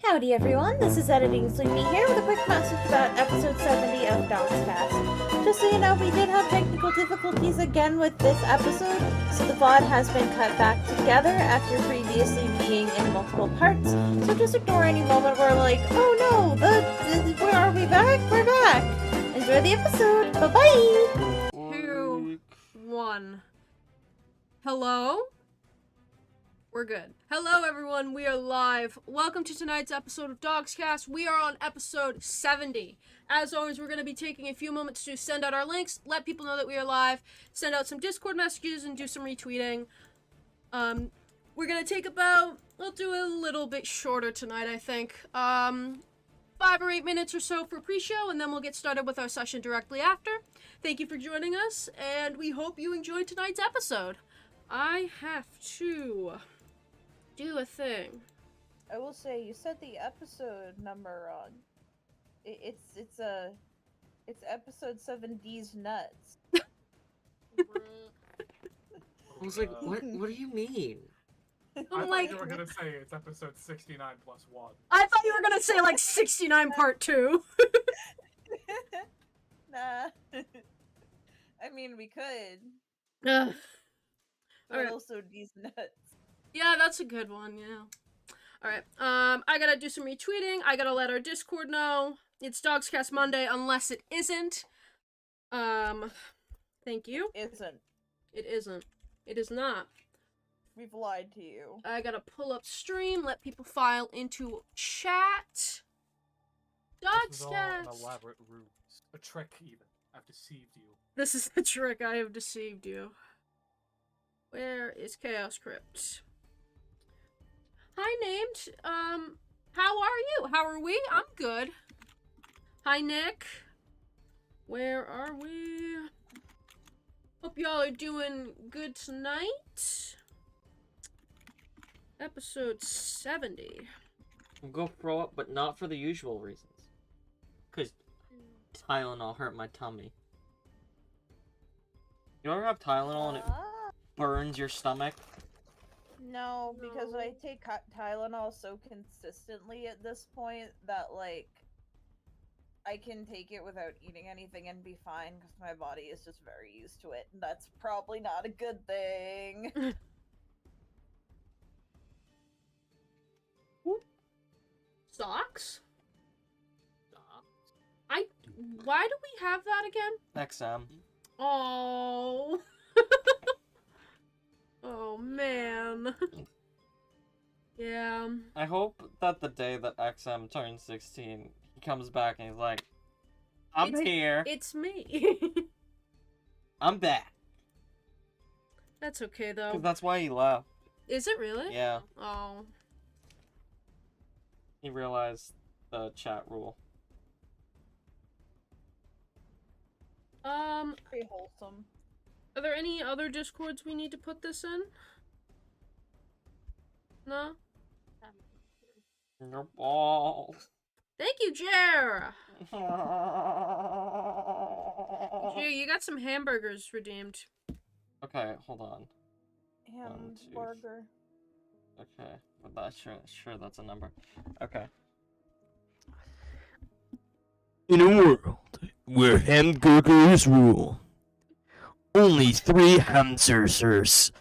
Howdy everyone, this is Editing Sleepy here with a quick message about episode 70 of DoGsCast. Just so you know, we did have technical difficulties again with this episode, so the VOD has been cut back together after previously being in multiple parts, so just ignore any moment where like, oh no, where are we back? We're back! Enjoy the episode, bye-bye! 2, 1. Hello? We're good. Hello everyone, we are live. Welcome to tonight's episode of DoGsCast. We are on episode 70. As always, we're going to be taking a few moments to send out our links, let people know that we are live, send out some Discord messages, and do some retweeting. We're going to take we'll do a little bit shorter tonight, I think. 5 or 8 minutes or so for pre-show, and then we'll get started with our session directly after. Thank you for joining us, and we hope you enjoyed tonight's episode. I have to do a thing. I will say, you said the episode number wrong. It's episode 7D's nuts. I was like, what do you mean? I thought you were gonna say it's episode 69 plus 1. I thought you were gonna say like 69 part 2. Nah. I mean, we could. Ugh. But Alright. also D's nuts. Yeah, that's a good one, yeah. Alright, I gotta do some retweeting. I gotta let our Discord know. It's DoGsCast Monday, unless it isn't. Thank you. Isn't. It isn't. It is not. We've lied to you. I gotta pull up stream, let people file into chat. This is all an DoGsCast! elaborate ruse. A trick, even. I've deceived you. This is the trick, I have deceived you. Where is Chaos Crypt? Hi, named. How are you? How are we? I'm good. Hi, Nick. Where are we? Hope y'all are doing good tonight. Episode 70. I'll go throw up, but not for the usual reasons. Because Tylenol hurt my tummy. You ever have Tylenol and it burns your stomach? No, because No. I take Tylenol so consistently at this point that, like, I can take it without eating anything and be fine because my body is just very used to it. And that's probably not a good thing. Socks? Why do we have that again? XM. Oh. Oh man. Yeah. I hope that the day that XM turns 16, he comes back and he's like, I'm here. It's me. I'm back. That's okay 'Cause though. that's why he left. Is it really? Yeah. Oh. He realized the chat rule. Pretty wholesome. Are there any other Discords we need to put this in? No? Your balls. Thank you, Jer! Jer, you got some hamburgers redeemed. Okay, hold on. One, two, Hamburger. Okay, but that's sure that's a number. Okay. In a world where hamburgers rule, only 3 hamsters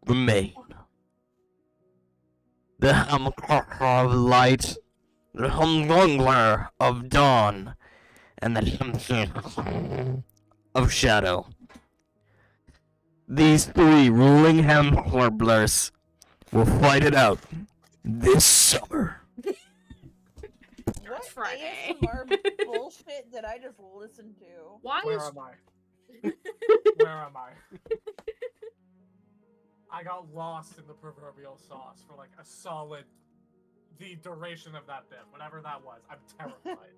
remain. The hamburger of light, the hamburger of dawn, and the hamster of shadow. These 3 ruling hamburglers will fight it out this summer. What Friday. ASMR bullshit did I just listen to? Why Where is... am I? Where am I? I got lost in the proverbial sauce for like a solid... the duration of that bit. Whatever that was. I'm terrified.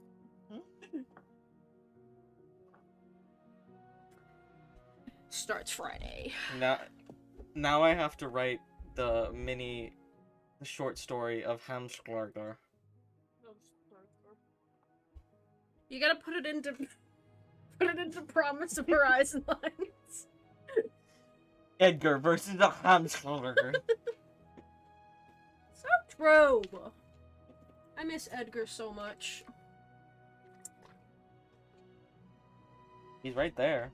Starts Friday. Now I have to write the short story of Hamslarger. You gotta put it into Promise of Horizon lines. Edgar versus the Hamslarger. So true. I miss Edgar so much. He's right there.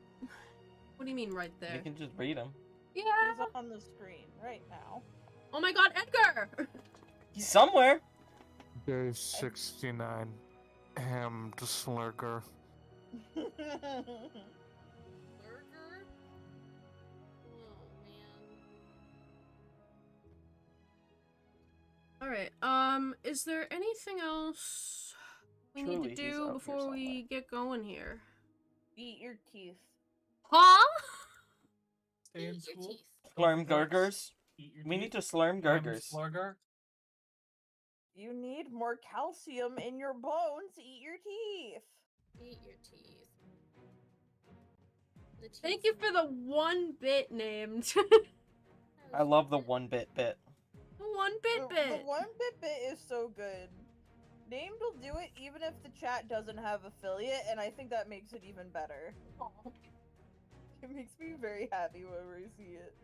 What do you mean right there? You can just read him. Yeah. He's on the screen right now. Oh my god, Edgar! He's somewhere. Day 69. Hammed Slurker. Burger? Oh man. Alright, is there anything else we need Truly, to he's do out here before we somewhere. get going here? Eat your teeth. Huh? Stay in Eat your school. teeth. Slurm gurgers. Eat your We teeth. need to slurm Hammed gurgers. Slurger. You need more calcium in your bones. Eat your teeth. Eat your teeth. The teeth. Thank you for the 1-bit named. I love the 1-bit bit. The 1-bit The bit. 1-bit is so good. Named will do it even if the chat doesn't have affiliate, and I think that makes it even better. It makes me very happy whenever I see it.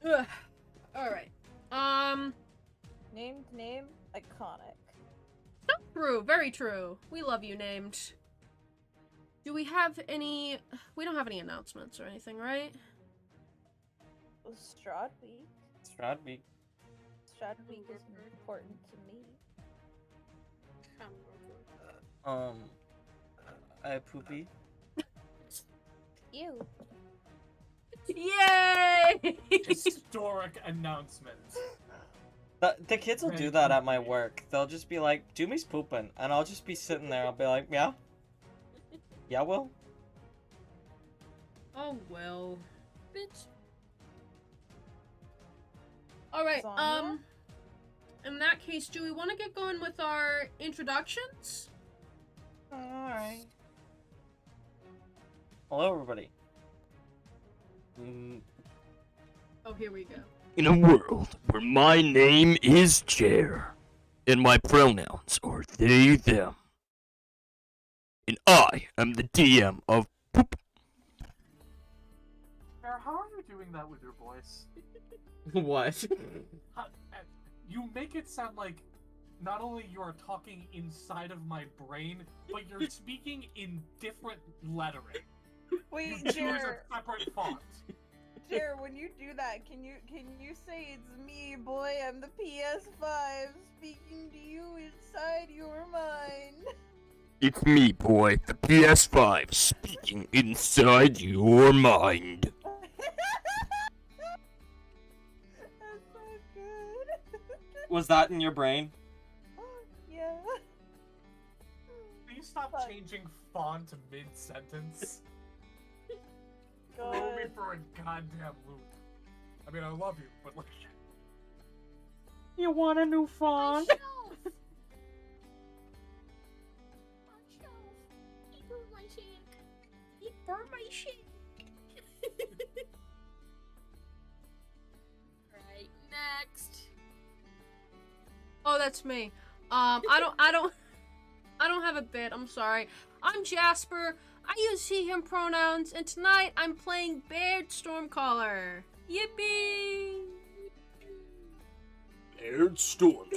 Ugh. Alright. Named name, iconic. True, very true. We love you, Named. Do we have any... We don't have any announcements or anything, right? Strahd Week. Strad week. Strahd Week is important to me. I have poopy. You. Yay! Historic announcements. The kids will do that at my work. They'll just be like, Doomy's pooping. And I'll just be sitting there. I'll be like, yeah? Yeah, Will? Oh, well. Bitch. Alright, Sonia? in that case, do we want to get going with our introductions? Alright. Hello, everybody. Oh, here we go. In a world where my name is Chair, and my pronouns are they, them, and I am the DM of Poop. Sarah, how are you doing that with your voice? What? You make it sound like not only you are talking inside of my brain, but you're speaking in different lettering. Wait, You choose Jer, a separate font. Jer, when you do that, can you say it's me, boy? I'm the PS5 speaking to you inside your mind. It's me, boy, the PS5, speaking inside your mind. That's so good. Was that in your brain? Yeah. Please stop Fuck. changing font mid-sentence. Go Throw me ahead. for a goddamn loop. I mean, I love you, but like... You want a new My font? shelf! My shelf! He burned my shake! He burned my shake! Right, next. Oh, that's me. I don't have a bit. I'm sorry. I'm Jasper. I use he, him pronouns, and tonight I'm playing Baird Stormcaller. Yippee! Baird Storm.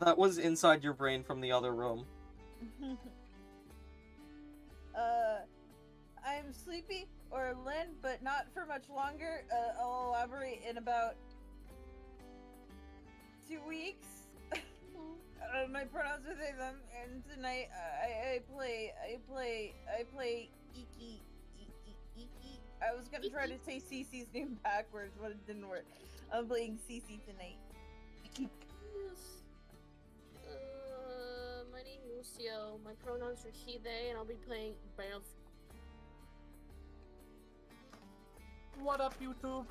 That was inside your brain from the other room. I'm sleepy or Lynn, but not for much longer. I'll elaborate in about 2 weeks. My pronouns are they them, and tonight I play Iki. I was gonna try to say Cece's name backwards, but it didn't work. I'm playing Cece tonight. Yes. My name is Lucio. My pronouns are he, they, and I'll be playing Bamf. What up, YouTube?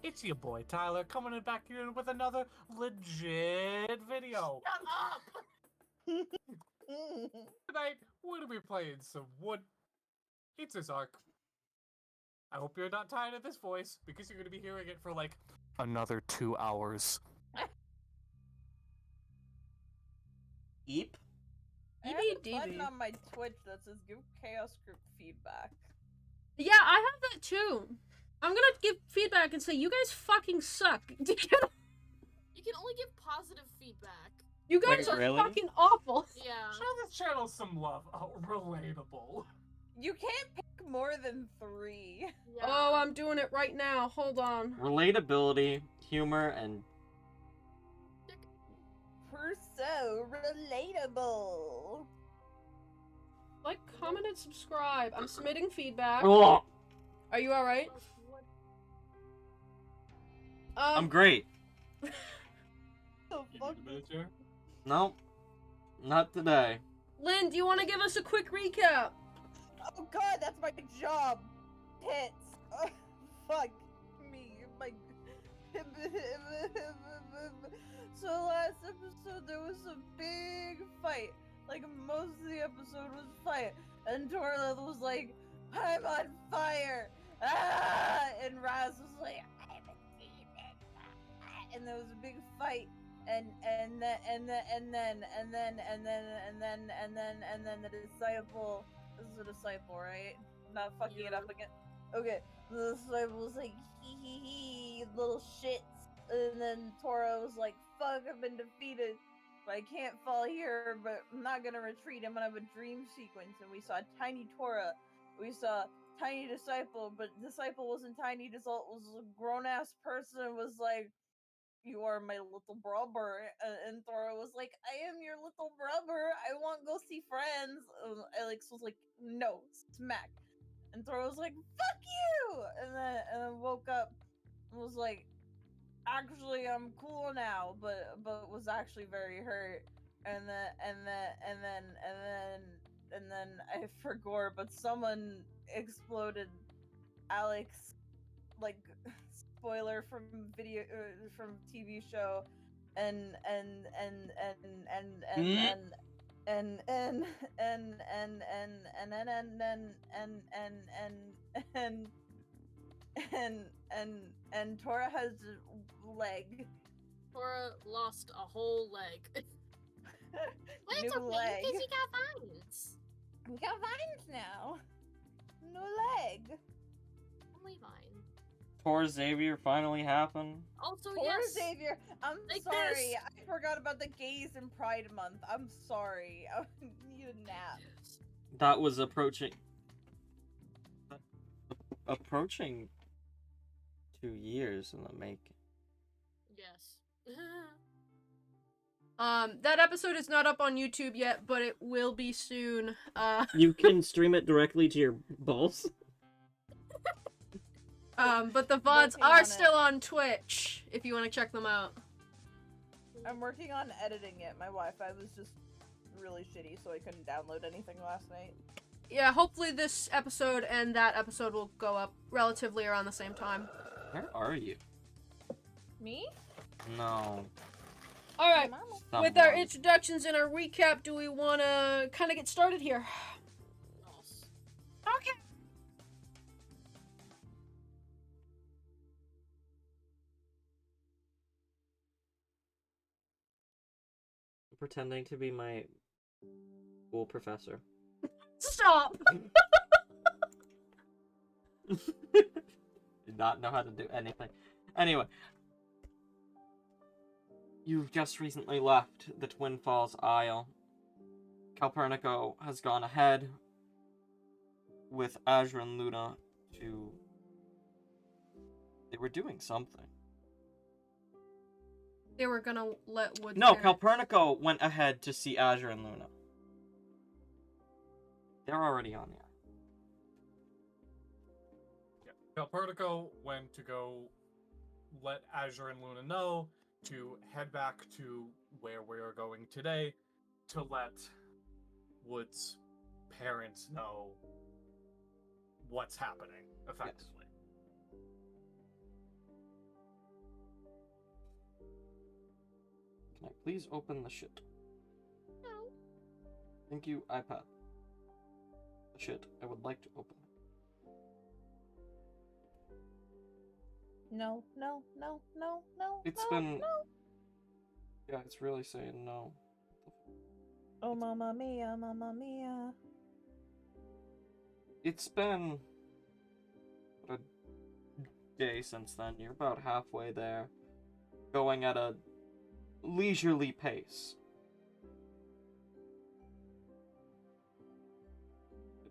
It's your boy Tyler coming in back here with another legit video. Shut up! Tonight, we're gonna be playing some Wood. It's this arc. I hope you're not tired of this voice, because you're gonna be hearing it for like another 2 hours. Eep? I have a button on my Twitch that says give Chaos Group feedback. Yeah, I have that too. I'm gonna give feedback and say you guys fucking suck. You can only give positive feedback. You guys Wait, are really? fucking awful. Yeah. Show this channel some love. Oh, relatable. You can't pick more than 3. Yeah. Oh, I'm doing it right now. Hold on. Relatability, humor, and We're so relatable. Like, comment, and subscribe. I'm submitting feedback. oh, Are you alright? What? I'm great. The You fuck? need a minute, Chair? Nope, not today. Lynn, do you want to give us a quick recap? Oh god, that's my job. Tits. Fuck me. My. So last episode there was a big fight. Like most of the episode was fight, and Torla was like, "I'm on fire," and Raz was like, "I'm a demon," and there was a big fight. And then the disciple. This is a disciple, right? Not fucking it up again. Okay, the disciple was like, hee, little shits. And then Tora was like, fuck, I've been defeated. But I can't fall here, but I'm not gonna retreat. I'm gonna have a dream sequence. And we saw tiny Tora. We saw tiny disciple, but disciple wasn't tiny. Disciple was a grown ass person. Was like, you are my little brother. And Thora was like, I am your little brother. I want to go see friends. Alex was like, no, smack. And Thora was like, fuck you. And then woke up and was like, actually, I'm cool now, but was actually very hurt. And then I forgot, but someone exploded Alex, like, spoiler from video from TV show, and Tora has a leg. Tora lost a whole leg. But it's New okay, leg. because he got vines. We got vines now. No leg. Only vine. Poor Xavier finally happened. Also, Poor yes. Xavier. I'm Like sorry. this. I forgot about the gays in Pride Month. I'm sorry. I need a nap. That was approaching 2 years in the making. Yes. That episode is not up on YouTube yet, but it will be soon. You can stream it directly to your balls. But the VODs Working are on still on Twitch, if you want to check them out. I'm working on editing it. My Wi-Fi was just really shitty, so I couldn't download anything last night. Yeah, hopefully this episode and that episode will go up relatively around the same time. Where are you? Me? No. Alright, Mama. with our Someone. introductions and our recap, do we want to kind of get started here? Yes. Okay. Pretending to be my school professor. Stop! Did not know how to do anything. Anyway. You've just recently left the Twin Falls Isle. Calpernico has gone ahead with Azure and Luna to... They were doing something. They were gonna let Wood. No, parent- Calpernico went ahead to see Azure and Luna. They're already on there. Yeah. Calpernico went to go let Azure and Luna know to head back to where we are going today to let Wood's parents know what's happening, effectively. Can I please open the shit? No. Thank you, iPad. The shit, I would like to open it. No. It's no, been... No. Yeah, it's really saying no. Oh, mamma mia, mamma mia. It's been day since then. You're about halfway there, going at a leisurely pace.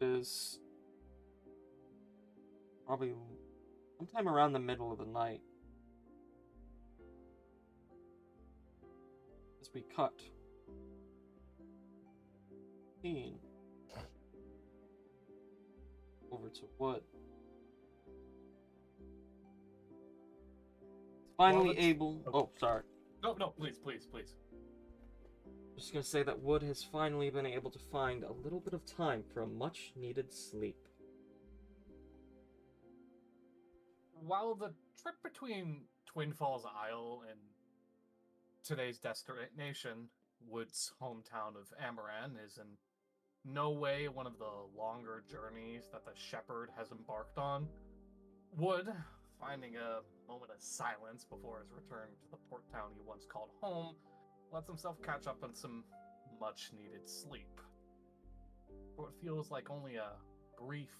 It is probably sometime around the middle of the night as we cut scene over to Wood. Finally able. Okay. Oh, sorry. No, please. Just gonna say that Wood has finally been able to find a little bit of time for a much needed sleep. While the trip between Twin Falls Isle and today's destination, Wood's hometown of Amaran, is in no way one of the longer journeys that the shepherd has embarked on, Wood, finding a moment of silence before his return to the port town he once called home, lets himself catch up on some much-needed sleep. For what feels like only a brief,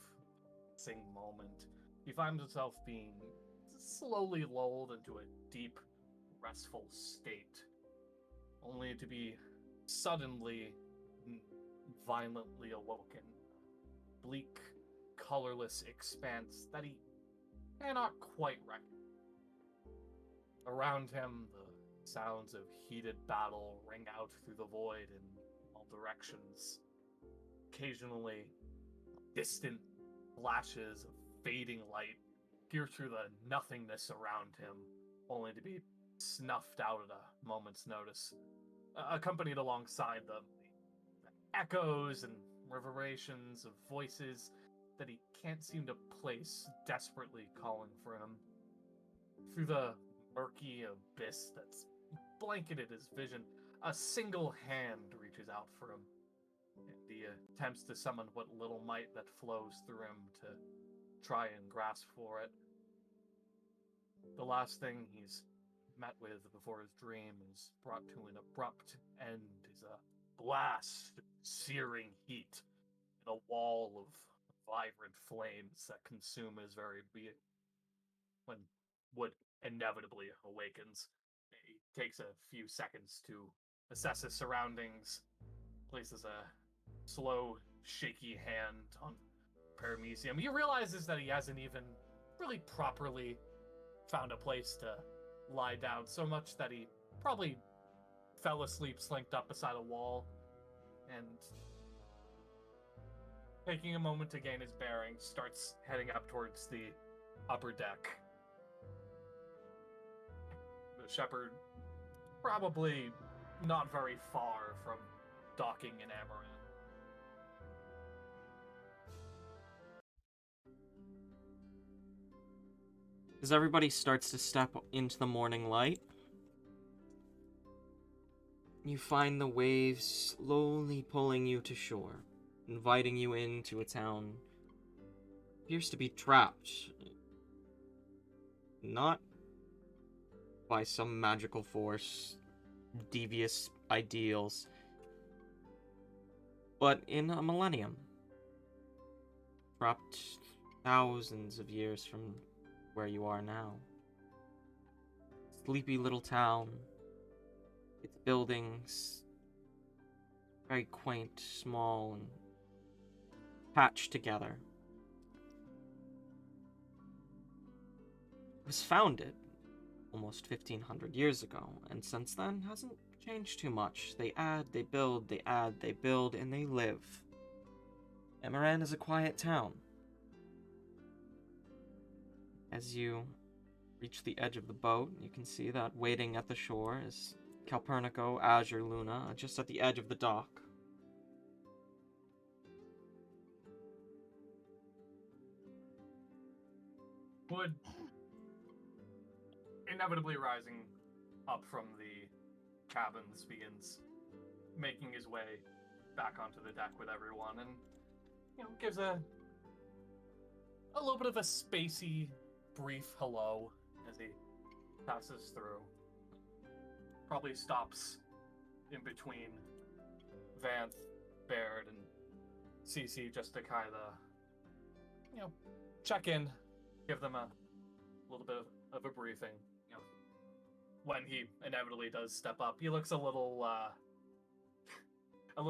sing moment, he finds himself being slowly lulled into a deep, restful state, only to be suddenly, violently awoken. Bleak, colorless expanse that he cannot quite recognize. Around him, the sounds of heated battle ring out through the void in all directions. Occasionally, distant flashes of fading light peer through the nothingness around him, only to be snuffed out at a moment's notice, accompanied alongside them the echoes and reverberations of voices that he can't seem to place, desperately calling for him. Through the murky abyss that's blanketed his vision, a single hand reaches out for him, and he attempts to summon what little might that flows through him to try and grasp for it. The last thing he's met with before his dream is brought to an abrupt end is a blast of searing heat and a wall of vibrant flames that consume his very being. When Wood inevitably awakens, he takes a few seconds to assess his surroundings, places a slow, shaky hand on Paramecium. He realizes that he hasn't even really properly found a place to lie down, so much that he probably fell asleep slinked up beside a wall, and taking a moment to gain his bearings, starts heading up towards the upper deck. The shepherd probably not very far from docking in Amaran. As everybody starts to step into the morning light, you find the waves slowly pulling you to shore, inviting you into a town that appears to be trapped, not by some magical force, devious ideals, but in a millennium, trapped thousands of years from where you are now. Sleepy little town, its buildings very quaint, small, and patched together. It was founded almost 1500 years ago, and since then hasn't changed too much. They add, they build, they add, they build, and they live. Amaran is a quiet town. As you reach the edge of the boat, you can see that waiting at the shore is Calpurnico, Azure, Luna, just at the edge of the dock. Wood, inevitably rising up from the cabins, begins making his way back onto the deck with everyone, and gives a little bit of a spacey, brief hello as he passes through. Probably stops in between Vanth, Baird, and CC just to kind of, check in, give them a little bit of a briefing. You know, when he inevitably does step up, he looks a little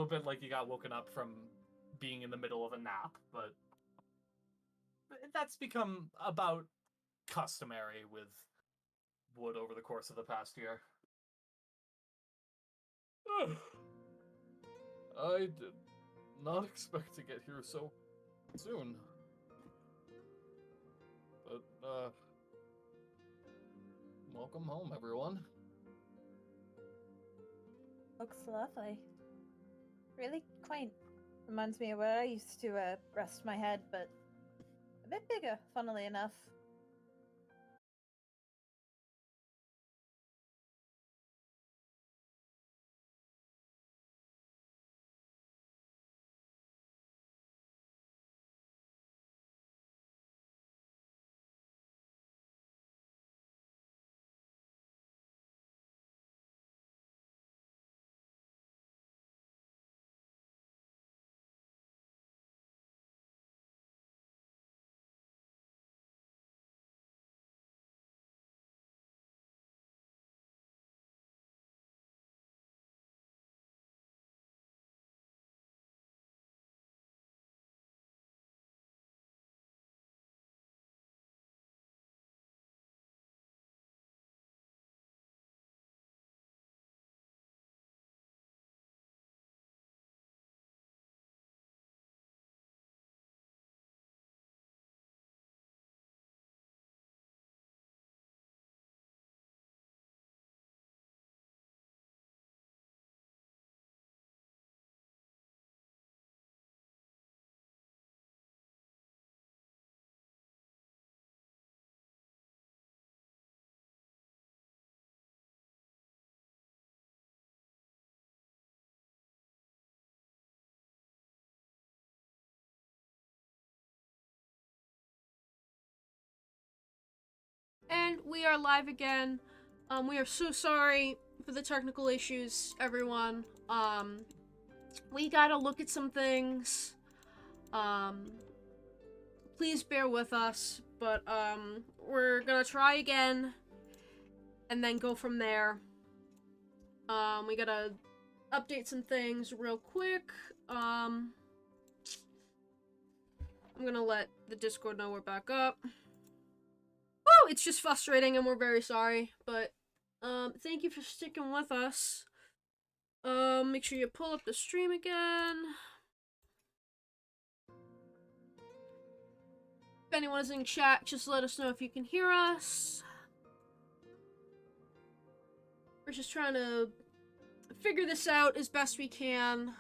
bit like he got woken up from being in the middle of a nap, but that's become about customary with Wood over the course of the past year. I did not expect to get here so soon. But, welcome home, everyone. Looks lovely. Really quaint. Reminds me of where I used to rest my head, but a bit bigger, funnily enough. And we are live again. We are so sorry for the technical issues, everyone. We gotta look at some things. Please bear with us, but we're gonna try again and then go from there. We gotta update some things real quick. I'm gonna let the Discord know we're back up. Oh, it's just frustrating and we're very sorry, but thank you for sticking with us. Make sure you pull up the stream again. If anyone is in chat, just let us know if you can hear us. We're just trying to figure this out as best we can.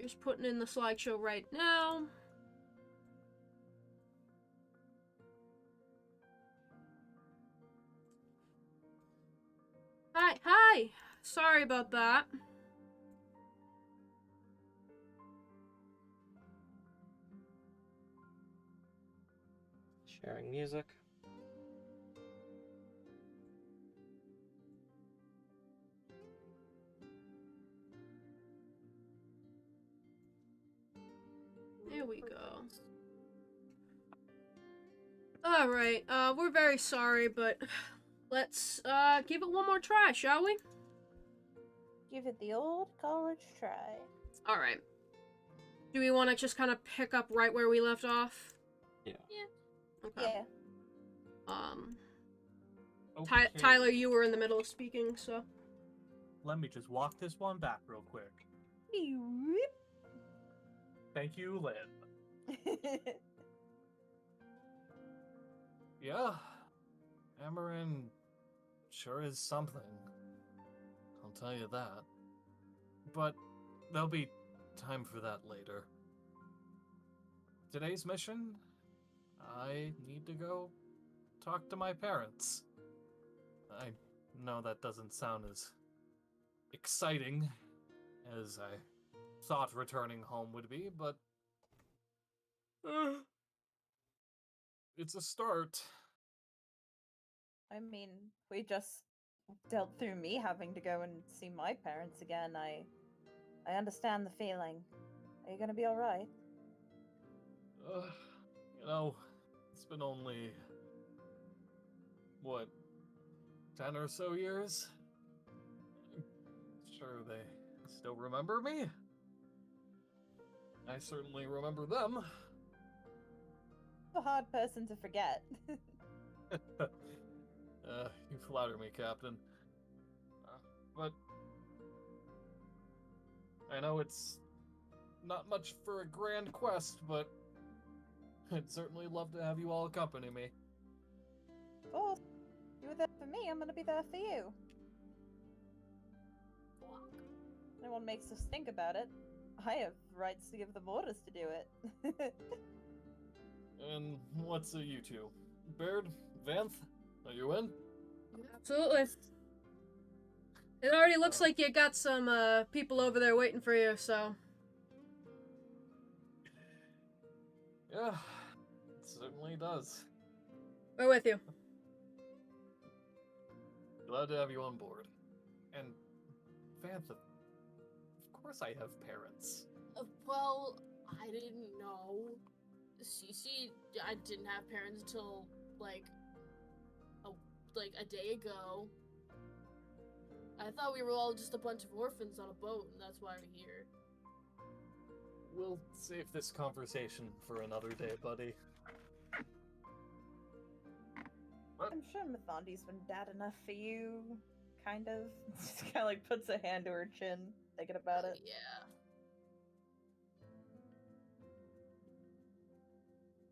Just putting in the slideshow right now. Hi! Sorry about that. Sharing music. There we go. Alright, we're very sorry, but let's, give it one more try, shall we? Give it the old college try. Alright. Do we want to just kind of pick up right where we left off? Yeah. Okay. Yeah. Okay. Tyler, you were in the middle of speaking, so... Let me just walk this one back real quick. Thank you, Lynn. Yeah, Amarin sure is something. I'll tell you that. But there'll be time for that later. Today's mission, I need to go talk to my parents. I know that doesn't sound as exciting as I thought returning home would be, but it's a start. I mean, we just dealt through me having to go and see my parents again. I understand the feeling. Are you gonna be alright? You know, it's been only, what, 10 or so years? I'm sure they still remember me. I certainly remember them. A hard person to forget. You flatter me, Captain. But I know it's not much for a grand quest, but I'd certainly love to have you all accompany me. Of course. You were there for me, I'm gonna be there for you. No one makes us think about it. I have rights to give them orders to do it. And what's you two? Baird? Vanth? Are you in? Absolutely. It already looks like you got some people over there waiting for you, so. Yeah, it certainly does. We're with you. Glad to have you on board. And Vanth, of course I have parents. Well, I didn't know. Cece, I didn't have parents until like a day ago. I thought we were all just a bunch of orphans on a boat, and that's why we're here. We'll save this conversation for another day, buddy. I'm sure Mathondi's been bad enough for you. Kind of. Just kind of like puts a hand to her chin, thinking about it. Yeah.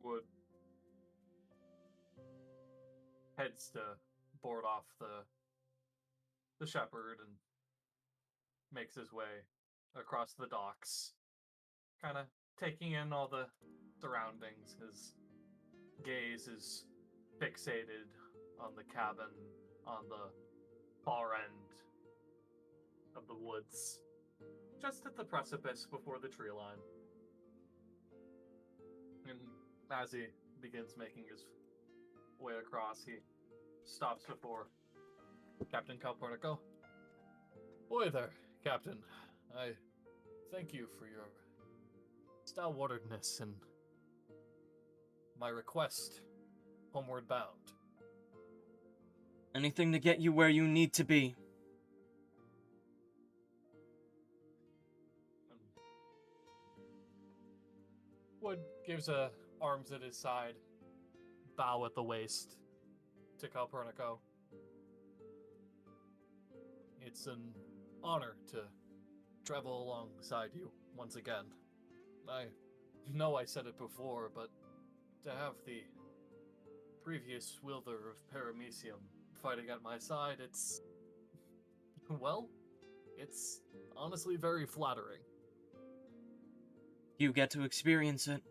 Wood heads to board off the shepherd and makes his way across the docks, kind of taking in all the surroundings. His gaze is fixated on the cabin on the far end of the woods, just at the precipice before the tree line. And as he begins making his way across, he stops before Captain Calpurnico. Boy there, Captain. I thank you for your stalwartness and my request, homeward bound. Anything to get you where you need to be. Wood gives a arms at his side, bow at the waist to Calpurnico. It's an honor to travel alongside you once again. I know I said it before, but to have the previous wielder of Paramecium fighting at my side, it's honestly very flattering. You get to experience it.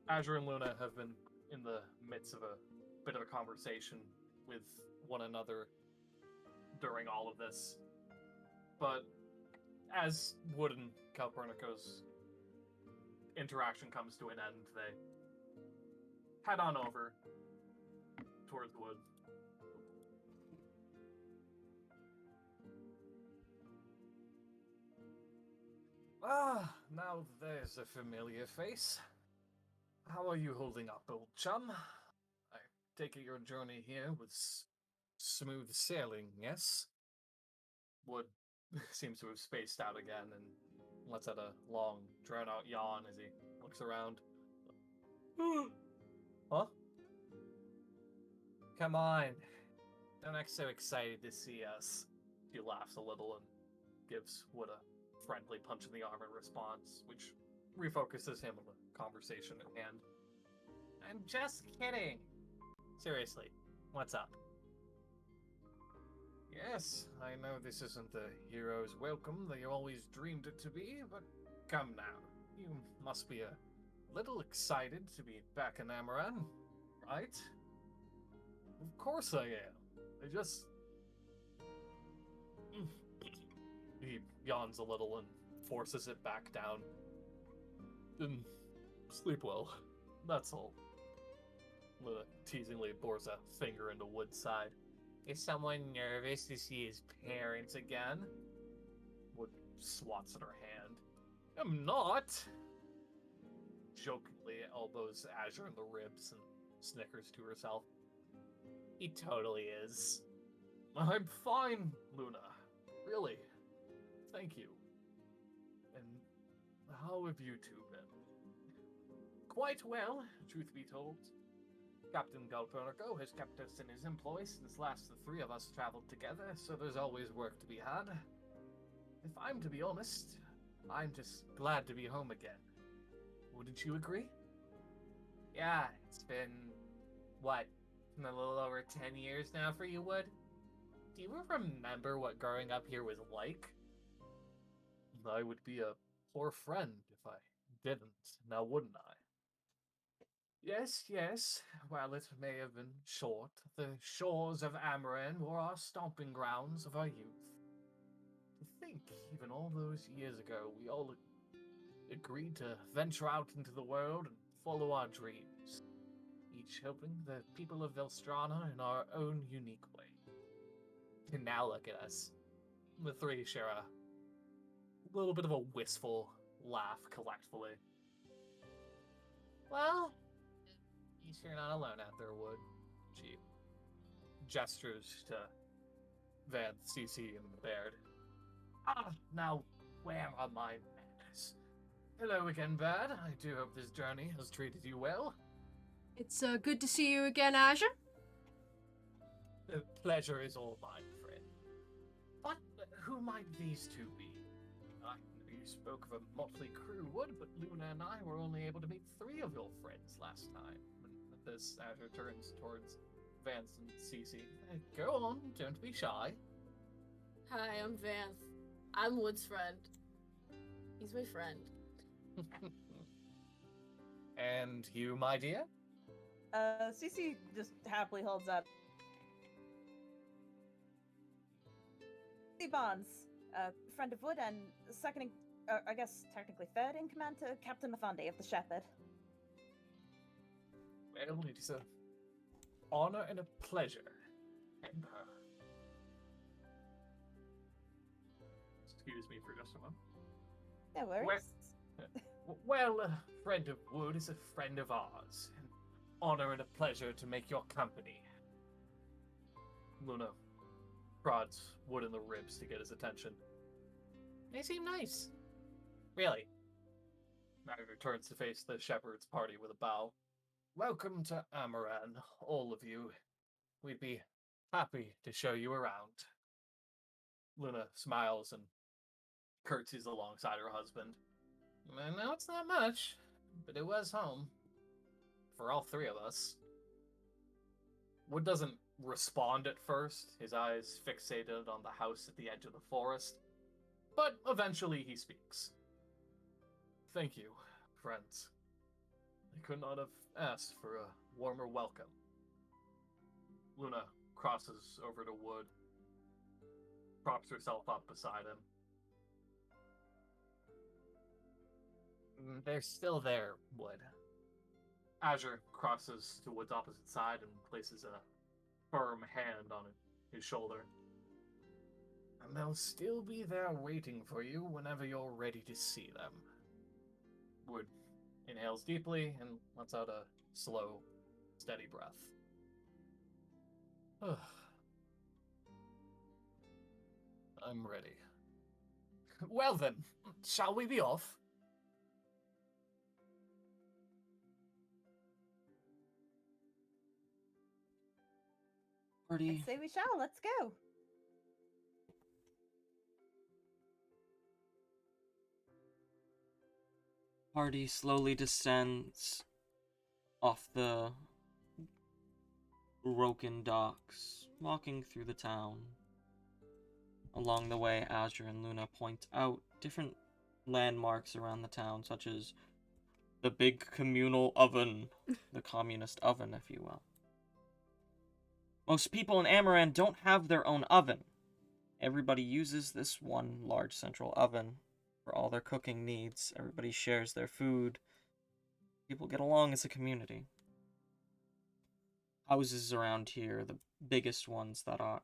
Azure and Luna have been in the midst of a bit of a conversation with one another during all of this. But as Wood and Calpurnico's interaction comes to an end, they head on over towards Wood. Now there's a familiar face. How are you holding up, old chum? I take it your journey here was smooth sailing, yes? Wood seems to have spaced out again and lets out a long, drawn-out yawn as he looks around. Huh? Come on. Don't act so excited to see us. He laughs a little and gives Wood a friendly punch in the arm in response, which refocuses him on the conversation at hand. I'm just kidding. Seriously, what's up? Yes, I know this isn't the hero's welcome that you always dreamed it to be, but come now. You must be a little excited to be back in Amaran, right? Of course I am. I just... He yawns a little and forces it back down. And sleep well. That's all. Luna teasingly bores a finger into Wood's side. Is someone nervous to see his parents again? Wood swats at her hand. I'm not! Jokingly elbows Azure in the ribs and snickers to herself. He totally is. I'm fine, Luna. Really. Thank you. And how have you two been? Quite well, truth be told. Captain Galpernico has kept us in his employ since last the three of us traveled together, so there's always work to be had. If I'm to be honest, I'm just glad to be home again. Wouldn't you agree? Yeah, it's been, what, a little over 10 years now for you, Wood? Do you remember what growing up here was like? I would be a poor friend if I didn't, now wouldn't I? Yes, yes. While it may have been short, the shores of Amaran were our stomping grounds of our youth. To think, even all those years ago, we all agreed to venture out into the world and follow our dreams, each helping the people of Velstrana in our own unique way. And now look at us. The three share a little bit of a wistful laugh collectively. Well, you're not alone out there, Wood. She gestures to Van, Cece, and Baird. Now, where are my manners? Hello again, Baird. I do hope this journey has treated you well. It's good to see you again, Azure. The pleasure is all mine, friend. But who might these two be? I know you spoke of a motley crew, Wood, but Luna and I were only able to meet 3 of your friends last time. This Azure turns towards Vance and Cece. Go on, don't be shy. Hi, I'm Vanth. I'm Wood's friend. He's my friend. And you, my dear? Cece just happily holds up. Bonds, friend of Wood and second, I guess technically third in command to Captain Mathande of the Shepherd. Well, it is an honor and a pleasure. And, excuse me for just a moment. No worries. Well, a friend of Wood is a friend of ours. An honor and a pleasure to make your company. Luna prods Wood in the ribs to get his attention. They seem nice. Really. Matter turns to face the shepherd's party with a bow. Welcome to Amaran, all of you. We'd be happy to show you around. Luna smiles and curtsies alongside her husband. I know it's not much, but it was home. For all 3 of us. Wood doesn't respond at first, his eyes fixated on the house at the edge of the forest. But eventually he speaks. Thank you, friends. I could not have asked for a warmer welcome. Luna crosses over to Wood, props herself up beside him. They're still there, Wood. Azure crosses to Wood's opposite side and places a firm hand on his shoulder. And they'll still be there waiting for you whenever you're ready to see them. Wood inhales deeply and lets out a slow, steady breath. I'm ready. Well then, shall we be off? I'd say we shall. Let's go. Party slowly descends off the broken docks, walking through the town. Along the way, Azure and Luna point out different landmarks around the town, such as the big communal oven, the communist oven, if you will. Most people in Amaran don't have their own oven. Everybody uses this one large central oven for all their cooking needs. Everybody shares their food. People get along as a community. Houses around here, the biggest ones that are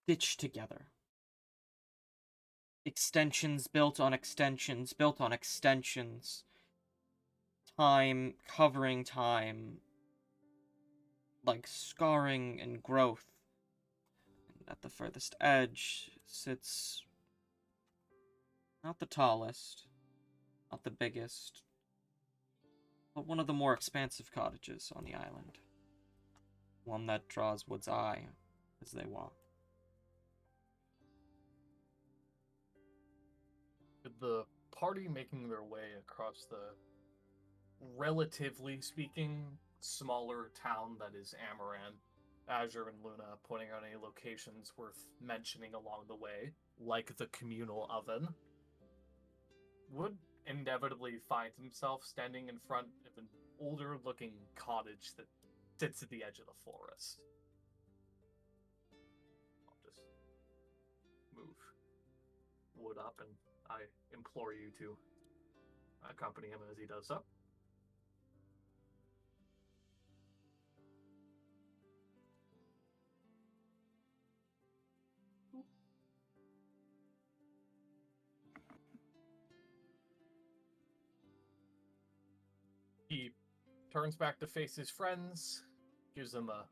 stitched together. Extensions built on extensions, built on extensions. Time covering time. Like scarring and growth. And at the furthest edge sits not the tallest, not the biggest, but one of the more expansive cottages on the island. One that draws Wood's eye as they walk. With the party making their way across the, relatively speaking, smaller town that is Amaran, Azure and Luna pointing out any locations worth mentioning along the way, like the communal oven, would inevitably find himself standing in front of an older-looking cottage that sits at the edge of the forest. I'll just move Wood up, and I implore you to accompany him as he does so. He turns back to face his friends, gives them a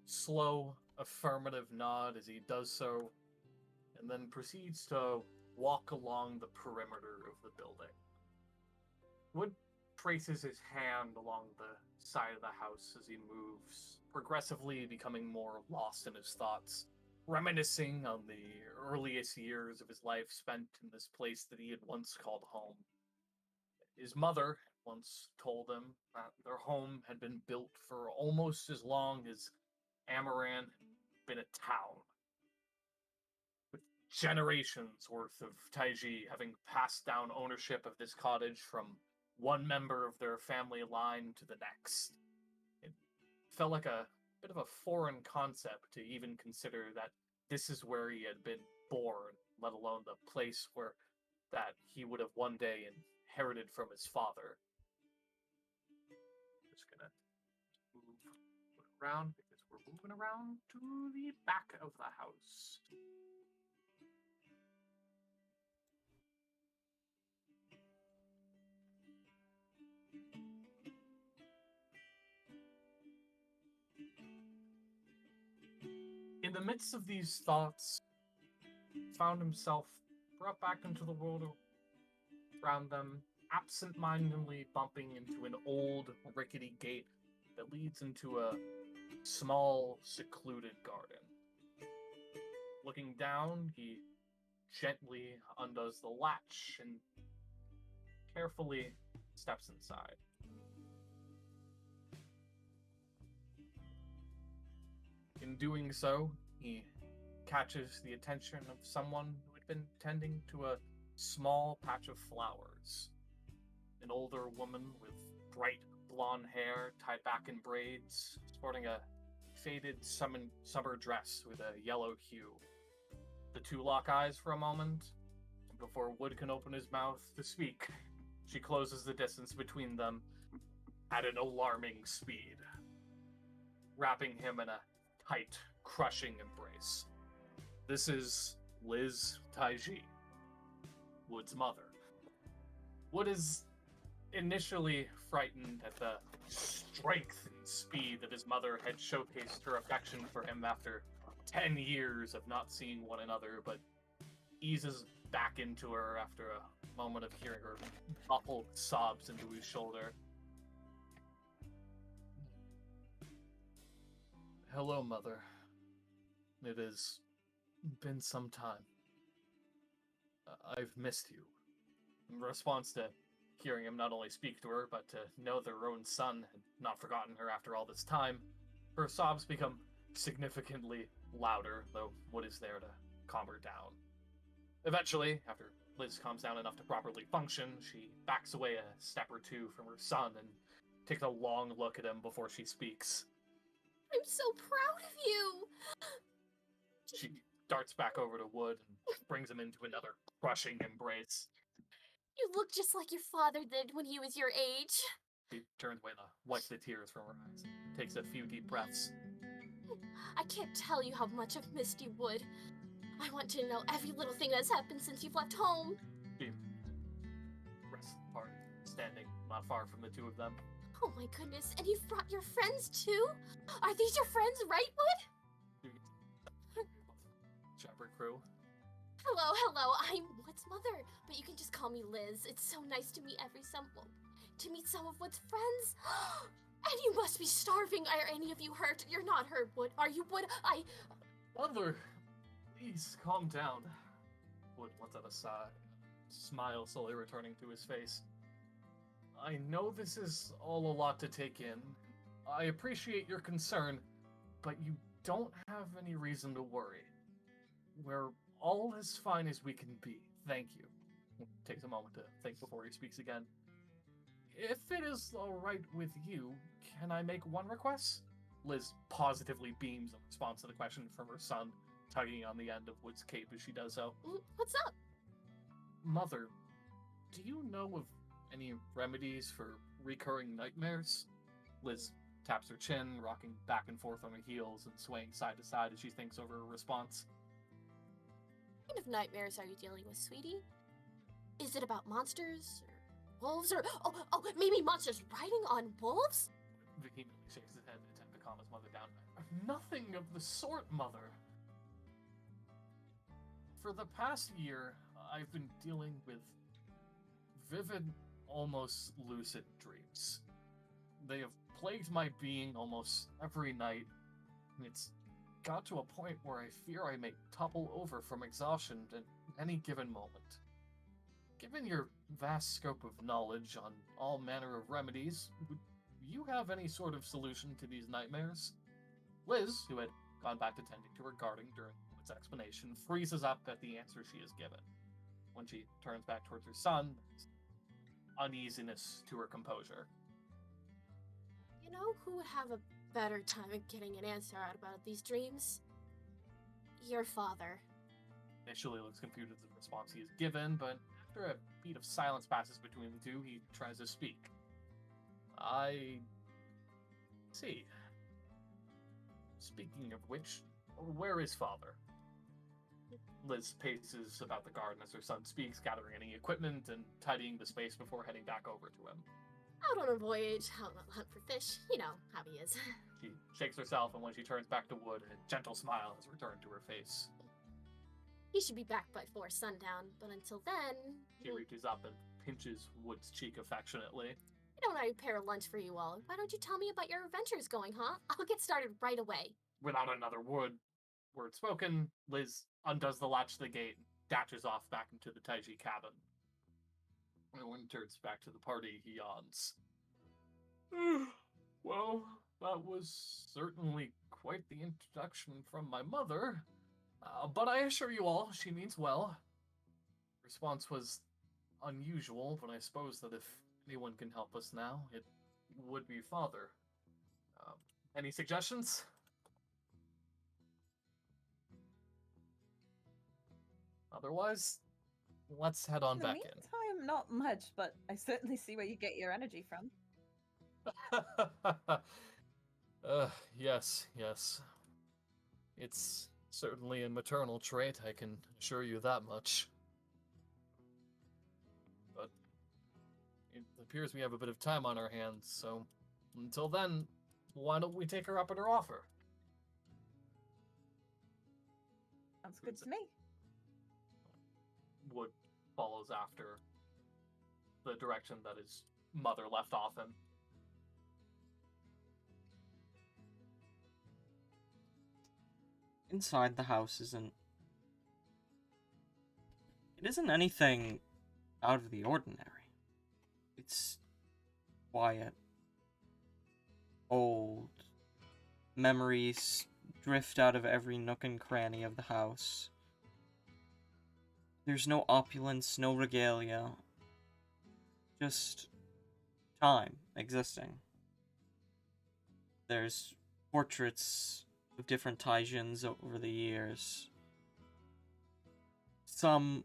slow, affirmative nod as he does so, and then proceeds to walk along the perimeter of the building. Wood traces his hand along the side of the house as he moves, progressively becoming more lost in his thoughts, reminiscing on the earliest years of his life spent in this place that he had once called home. His mother once told him that their home had been built for almost as long as Amaran had been a town, with generations worth of Taiji having passed down ownership of this cottage from one member of their family line to the next. It felt like a bit of a foreign concept to even consider that this is where he had been born, let alone the place where that he would have one day inherited from his father. Just gonna move around because we're moving around to the back of the house. In the midst of these thoughts, found himself brought back into the world around them, absent-mindedly bumping into an old, rickety gate that leads into a small, secluded garden. Looking down, he gently undoes the latch and carefully steps inside. In doing so, he catches the attention of someone who had been tending to a small patch of flowers. An older woman with bright blonde hair tied back in braids, sporting a faded summer dress with a yellow hue. The two lock eyes for a moment, and before Wood can open his mouth to speak, she closes the distance between them at an alarming speed, wrapping him in a tight, crushing embrace. This is Liz Taiji, Wood's mother. Wood is initially frightened at the strength and speed that his mother had showcased her affection for him after 10 years of not seeing one another, but eases back into her after a moment of hearing her muffled sobs into his shoulder. Hello, Mother. It has been some time. I've missed you. In response to hearing him not only speak to her, but to know their own son had not forgotten her after all this time, her sobs become significantly louder, though Wood is there to calm her down. Eventually, after Liz calms down enough to properly function, she backs away a step or two from her son and takes a long look at him before she speaks. I'm so proud of you! She darts back over to Wood and brings him into another crushing embrace. You look just like your father did when he was your age. She turns away to wipe the tears from her eyes and takes a few deep breaths. I can't tell you how much I've missed you, Wood. I want to know every little thing that's happened since you've left home. The rest of the party standing not far from the two of them. Oh my goodness, and you've brought your friends too? Are these your friends, right, Wood? Shepherd crew. Hello, I'm Wood's mother, but you can just call me Liz. It's so nice to meet some of Wood's friends. And you must be starving. Are any of you hurt? You're not hurt, Wood. Are you, Wood? Mother, please calm down. Wood lets out a sigh, smile slowly returning to his face. I know this is all a lot to take in. I appreciate your concern, but you don't have any reason to worry. We're all as fine as we can be. Thank you. Takes a moment to think before he speaks again. If it is alright with you, can I make one request? Liz positively beams in response to the question from her son, tugging on the end of Wood's cape as she does so. What's up? Mother, do you know of any remedies for recurring nightmares? Liz taps her chin, rocking back and forth on her heels and swaying side to side as she thinks over her response. What kind of nightmares are you dealing with, sweetie? Is it about monsters, or wolves, or maybe monsters riding on wolves? Vehemently shakes his head in attempt to calm his mother down. Nothing of the sort, Mother. For the past year, I've been dealing with vivid, almost lucid dreams. They have plagued my being almost every night, and it's got to a point where I fear I may topple over from exhaustion at any given moment. Given your vast scope of knowledge on all manner of remedies, would you have any sort of solution to these nightmares? Liz, who had gone back to tending to her garden during its explanation, freezes up at the answer she is given. When she turns back towards her son, there's uneasiness to her composure. You know who would have a better time at getting an answer out about these dreams? Your father. Initially looks confused at the response he is given, but after a beat of silence passes between the two, he tries to speak. I see. Speaking of which, where is father? Liz paces about the garden as her son speaks, gathering any equipment and tidying the space before heading back over to him. Out on a voyage, out on a hunt for fish. You know how he is. She shakes herself, and when she turns back to Wood, a gentle smile has returned to her face. He should be back by 4 sundown, but until then... She reaches up and pinches Wood's cheek affectionately. I don't want to prepare lunch for you all. Why don't you tell me about your adventures going, huh? I'll get started right away. Without another word spoken, Liz undoes the latch to the gate and dashes off back into the Taiji cabin. When he turns back to the party, he yawns. Well, that was certainly quite the introduction from my mother. But I assure you all, she means well. Response was unusual, but I suppose that if anyone can help us now, it would be father. Any suggestions? Otherwise, let's head on back in. Meantime, not much, but I certainly see where you get your energy from. Yes. It's certainly a maternal trait, I can assure you that much. But it appears we have a bit of time on our hands, so until then, why don't we take her up at her offer? Sounds good to me. Wood follows after the direction that his mother left off in. Inside the house it isn't anything out of the ordinary. It's quiet. Old. Memories drift out of every nook and cranny of the house. There's no opulence, no regalia. Just time existing. There's portraits of different Taijins over the years. Some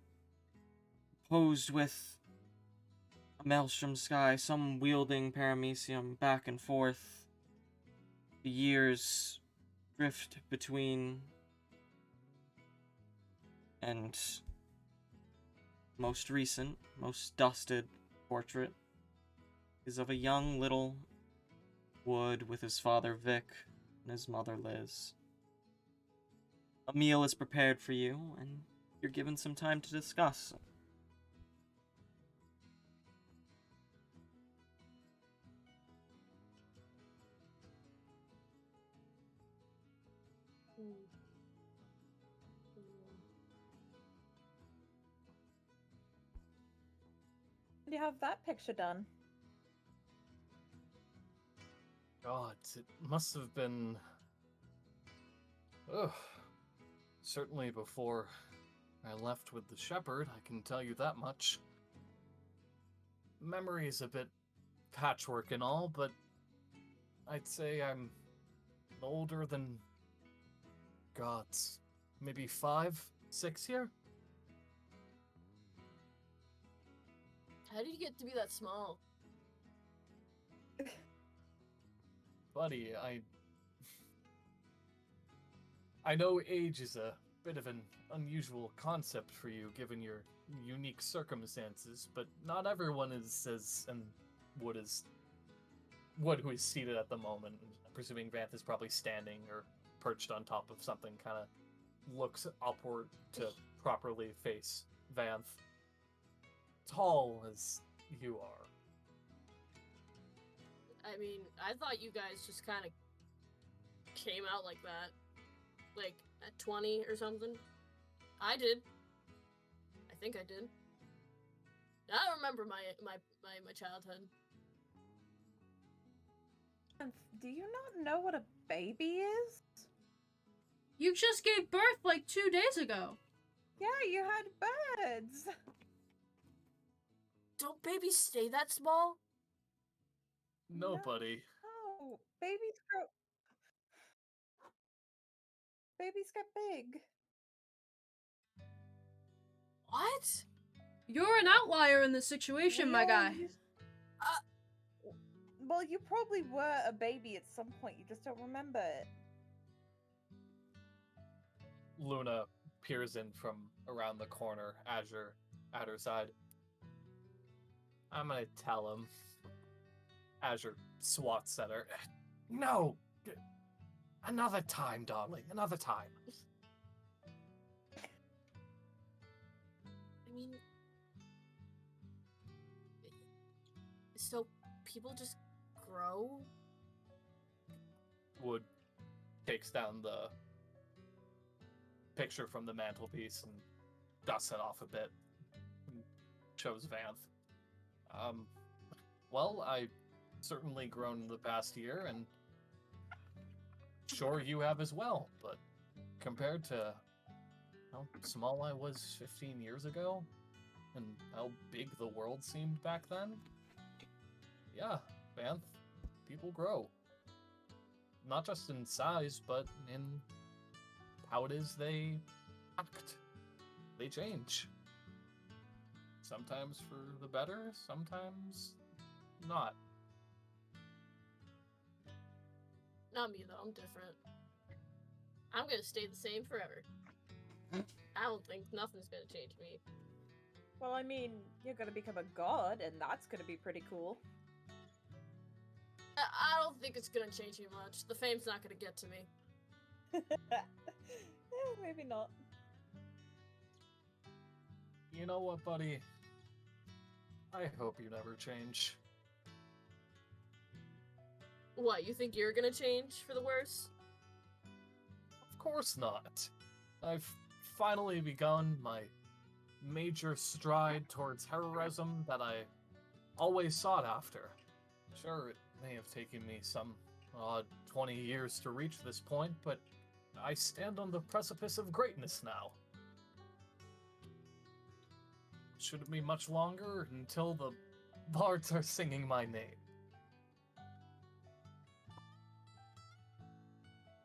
posed with a maelstrom sky, some wielding paramecium back and forth. The years rift between and most recent, most dusted portrait is of a young little Wood with his father Vic and his mother Liz. A meal is prepared for you, and you're given some time to discuss. Do you have that picture done? God, it must have been... Ugh. Certainly before I left with the shepherd, I can tell you that much. Memory's a bit patchwork and all, but I'd say I'm older than... gods. Maybe 5, 6 here? How did you get to be that small? Buddy, I know age is a bit of an unusual concept for you, given your unique circumstances, but not everyone is as, and Wood is... Wood, who is seated at the moment, I'm presuming Vanth is probably standing or perched on top of something, kind of looks upward to properly face Vanth. Tall as you are. I mean, I thought you guys just kind of came out like that. Like, at 20 or something. I did. I think I did. I don't remember my childhood. Do you not know what a baby is? You just gave birth like 2 days ago. Yeah, you had birds. Don't babies stay that small? No, No. buddy. Oh, babies grow. Babies get big. What? You're an outlier in this situation, my We guy. all used- Well, you probably were a baby at some point. You just don't remember it. Luna peers in from around the corner, Azure at her side. I'm gonna tell him. Azure swats at her. No! Another time, darling. Another time. I mean... So, people just grow? Wood takes down the picture from the mantelpiece and dusts it off a bit. And shows Vanth. Well, I've certainly grown in the past year, and sure you have as well, but compared to how small I was 15 years ago, and how big the world seemed back then, yeah, Vanth, people grow. Not just in size, but in how it is they act. They change. Sometimes for the better, sometimes not. Not me, though. I'm different. I'm gonna stay the same forever. I don't think nothing's gonna change me. Well, I mean, you're gonna become a god, and that's gonna be pretty cool. I don't think it's gonna change me much. The fame's not gonna get to me. Maybe not. You know what, buddy? I hope you never change. What, you think you're gonna change for the worse? Of course not. I've finally begun my major stride towards heroism that I always sought after. Sure, it may have taken me some odd 20 years to reach this point, but I stand on the precipice of greatness now. Shouldn't be much longer until the bards are singing my name.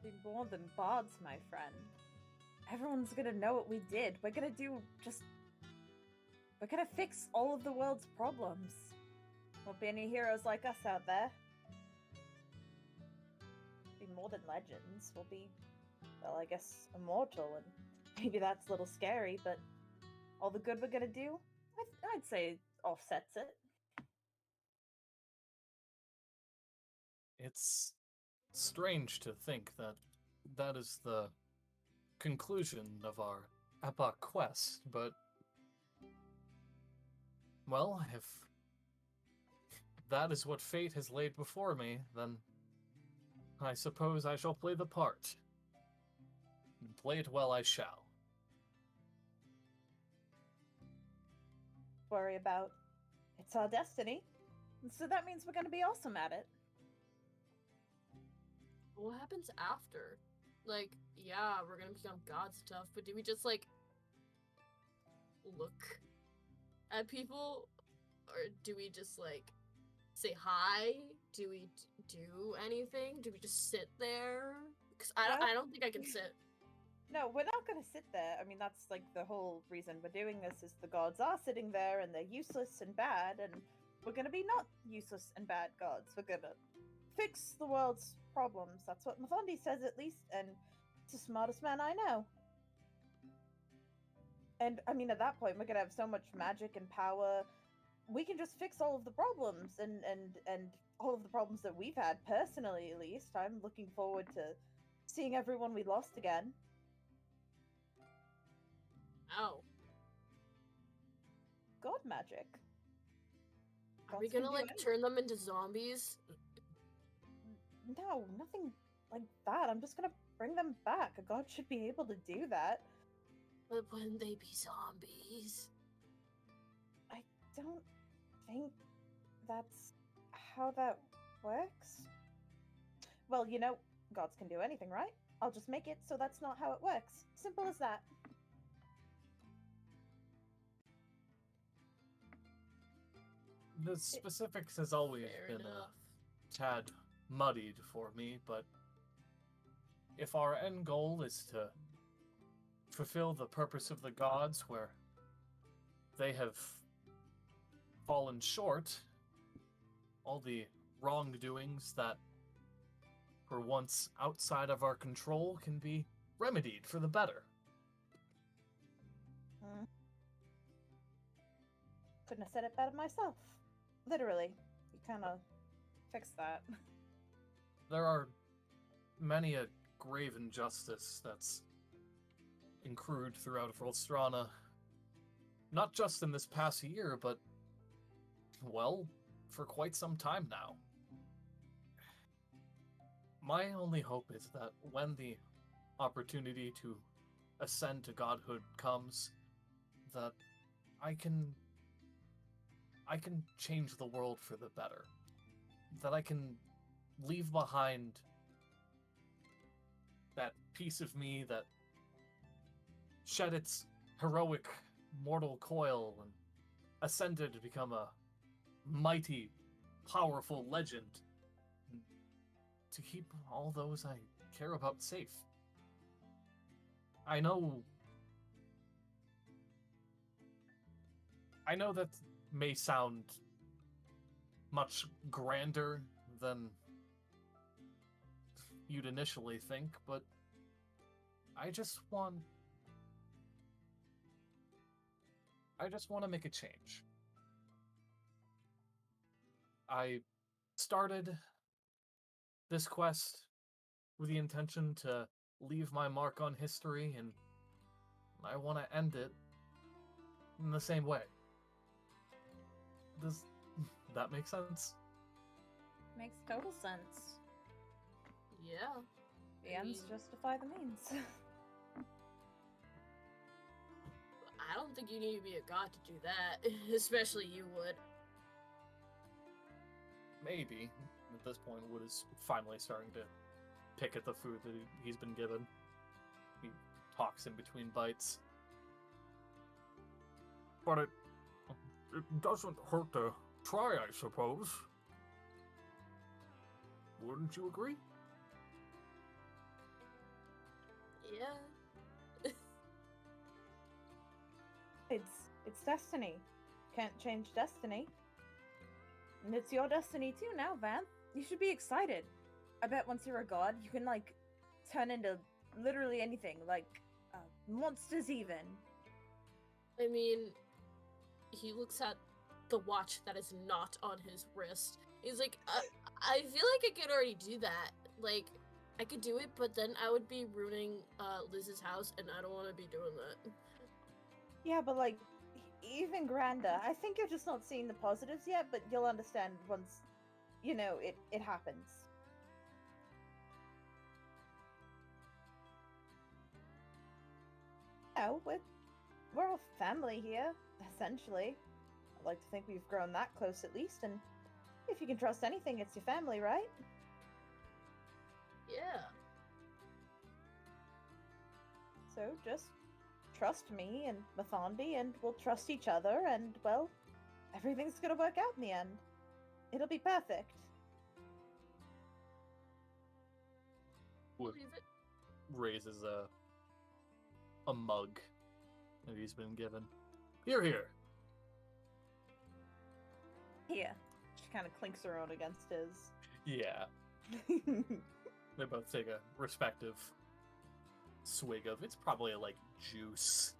Be more than bards, my friend. Everyone's gonna know what we did. We're gonna fix all of the world's problems. Won't be any heroes like us out there. Be more than legends. We'll be well, I guess immortal, and maybe that's a little scary, but all the good we're gonna do, I'd say offsets it. It's strange to think that that is the conclusion of our epoch quest, but well, if that is what fate has laid before me, then I suppose I shall play the part. And play it well I shall. Worry about. It's our destiny. So that means we're gonna be awesome at it. What happens after? Like, yeah, we're gonna become god stuff, but do we just like look at people, or do we just like say hi? Do we do anything? Do we just sit there? Because I don't think I can sit. No, we're not gonna sit there. I mean, that's like the whole reason we're doing this is the gods are sitting there and they're useless and bad, and we're gonna be not useless and bad gods. We're gonna fix the world's problems. That's what Mafondi says, at least, and it's the smartest man I know. And I mean, at that point, we're gonna have so much magic and power. We can just fix all of the problems, and all of the problems that we've had personally. At least, I'm looking forward to seeing everyone we lost again. Oh, God magic. are we Gods can gonna do like turn them into zombies? No, nothing like that. I'm just gonna bring them back. A god should be able to do that. But wouldn't they be zombies? I don't think that's how that works. Well, you know, gods can do anything, right? I'll just make it so that's not how it works. Simple as that. The specifics has always Fair been enough. a tad muddied for me, but if our end goal is to fulfill the purpose of the gods where they have fallen short, all the wrongdoings that were once outside of our control can be remedied for the better. Couldn't have said it better myself. Literally, you kind of fixed that. There are many a grave injustice that's accrued throughout Volstrana, not just in this past year, but, well, for quite some time now. My only hope is that when the opportunity to ascend to godhood comes, that I can change the world for the better. That I can leave behind that piece of me that shed its heroic mortal coil and ascended to become a mighty, powerful legend, to keep all those I care about safe. I know that may sound much grander than you'd initially think, but I just want to make a change. I started this quest with the intention to leave my mark on history, and I want to end it in the same way. Does that make sense? Makes total sense. Yeah. The ends mean- justify the means. I don't think you need to be a god to do that. Especially you would. Maybe. At this point, Wood is finally starting to pick at the food that he's been given. He talks in between bites. But it doesn't hurt to try, I suppose. Wouldn't you agree? Yeah. It's destiny. Can't change destiny. And it's your destiny too now, Van. You should be excited. I bet once you're a god, you can like turn into literally anything, like monsters even. I mean, he looks at the watch that is not on his wrist. He's like, I feel like I could already do that. Like, I could do it, but then I would be ruining Liz's house, and I don't want to be doing that. Yeah, but like, even grander. I think you're just not seeing the positives yet, but you'll understand once, it happens. No, we're all family here, essentially. I'd like to think we've grown that close at least, and if you can trust anything, it's your family, right? Yeah. So just trust me and Mathandi, and we'll trust each other, and, well, everything's gonna work out in the end. It'll be perfect. Wood Believe it. raises a mug that he's been given. Here. Here. She kind of clinks her own against his. Yeah. They both take a respective swig of. It's probably like juice.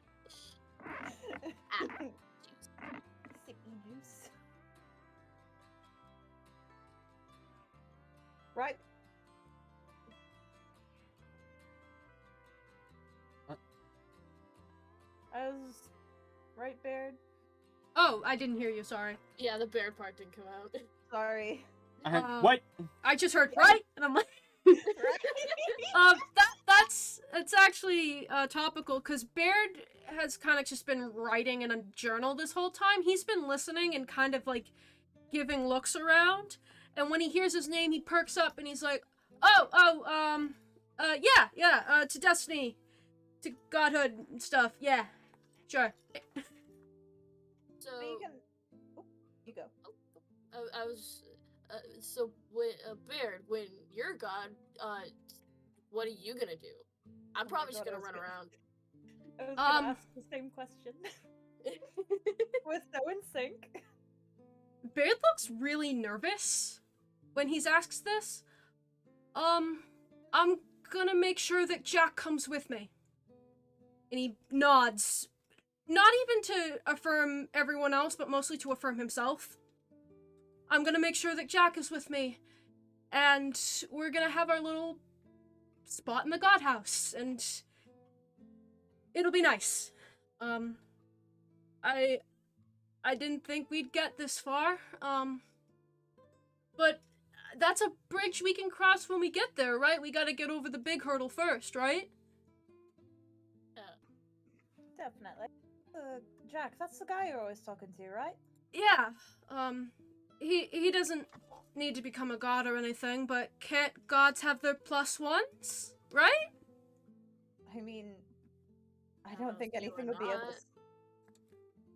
Sippy juice. Right. I was right, Baird. Oh, I didn't hear you. Sorry. Yeah, the bear part didn't come out. Sorry. I heard, Uh, what? I just heard right, and I'm like, that's actually topical because Baird has kind of just been writing in a journal this whole time. He's been listening and kind of like giving looks around, and when he hears his name, he perks up and he's like, to destiny, to godhood and stuff. Yeah, sure. So But you can. Oh, you go. I was so when Baird, when you're God, what are you gonna do? I'm Oh my probably just God, I gonna was run gonna- around. I was gonna ask the same question. We're so in sync. Baird looks really nervous when he's asked this. I'm gonna make sure that Jack comes with me. And he nods. Not even to affirm everyone else, but mostly to affirm himself. I'm gonna make sure that Jack is with me. And we're gonna have our little spot in the God House, and it'll be nice. I didn't think we'd get this far, but that's a bridge we can cross when we get there, right? We gotta get over the big hurdle first, right? Definitely. Jack, that's the guy you're always talking to, right? Yeah, he doesn't need to become a god or anything, but can't gods have their plus ones, right? I mean, I I don't don't think see anything why will be able to. not.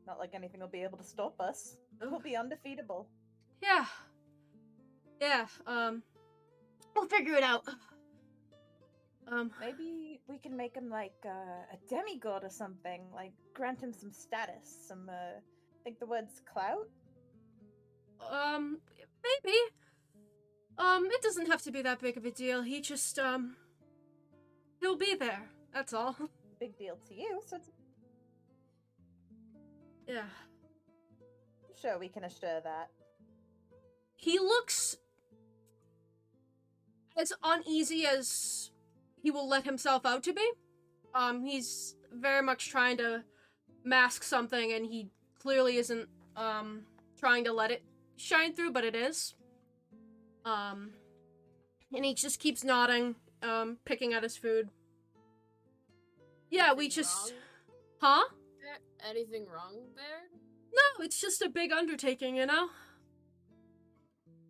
Not like anything will be able to stop us. We'll be undefeatable. Yeah. Yeah, we'll figure it out. Maybe we can make him like a demigod or something. Like grant him some status, some think the word's clout. Maybe. It doesn't have to be that big of a deal. He just, he'll be there. That's all. Big deal to you, so it's Yeah. sure we can assure that. He looks as uneasy as he will let himself out to be. He's very much trying to mask something, and he clearly isn't, trying to let it shine through, but it is. And he just keeps nodding, picking at his food. Yeah, we Anything just... wrong? Huh? Anything wrong, Baird? No, it's just a big undertaking, you know?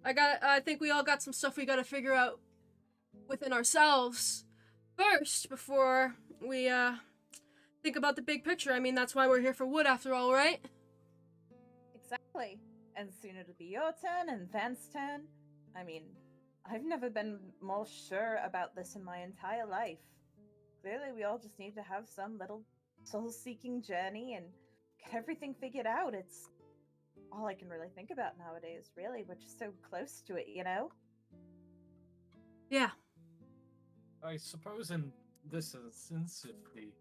I think we all got some stuff we gotta figure out within ourselves first before we, think about the big picture. I mean, that's why we're here for Wood after all, right? Exactly. And soon it'll be your turn and Van's turn. I mean, I've never been more sure about this in my entire life. Clearly, we all just need to have some little soul-seeking journey and get everything figured out. It's all I can really think about nowadays, really. We're just so close to it, you know? Yeah. I suppose in this instance, if the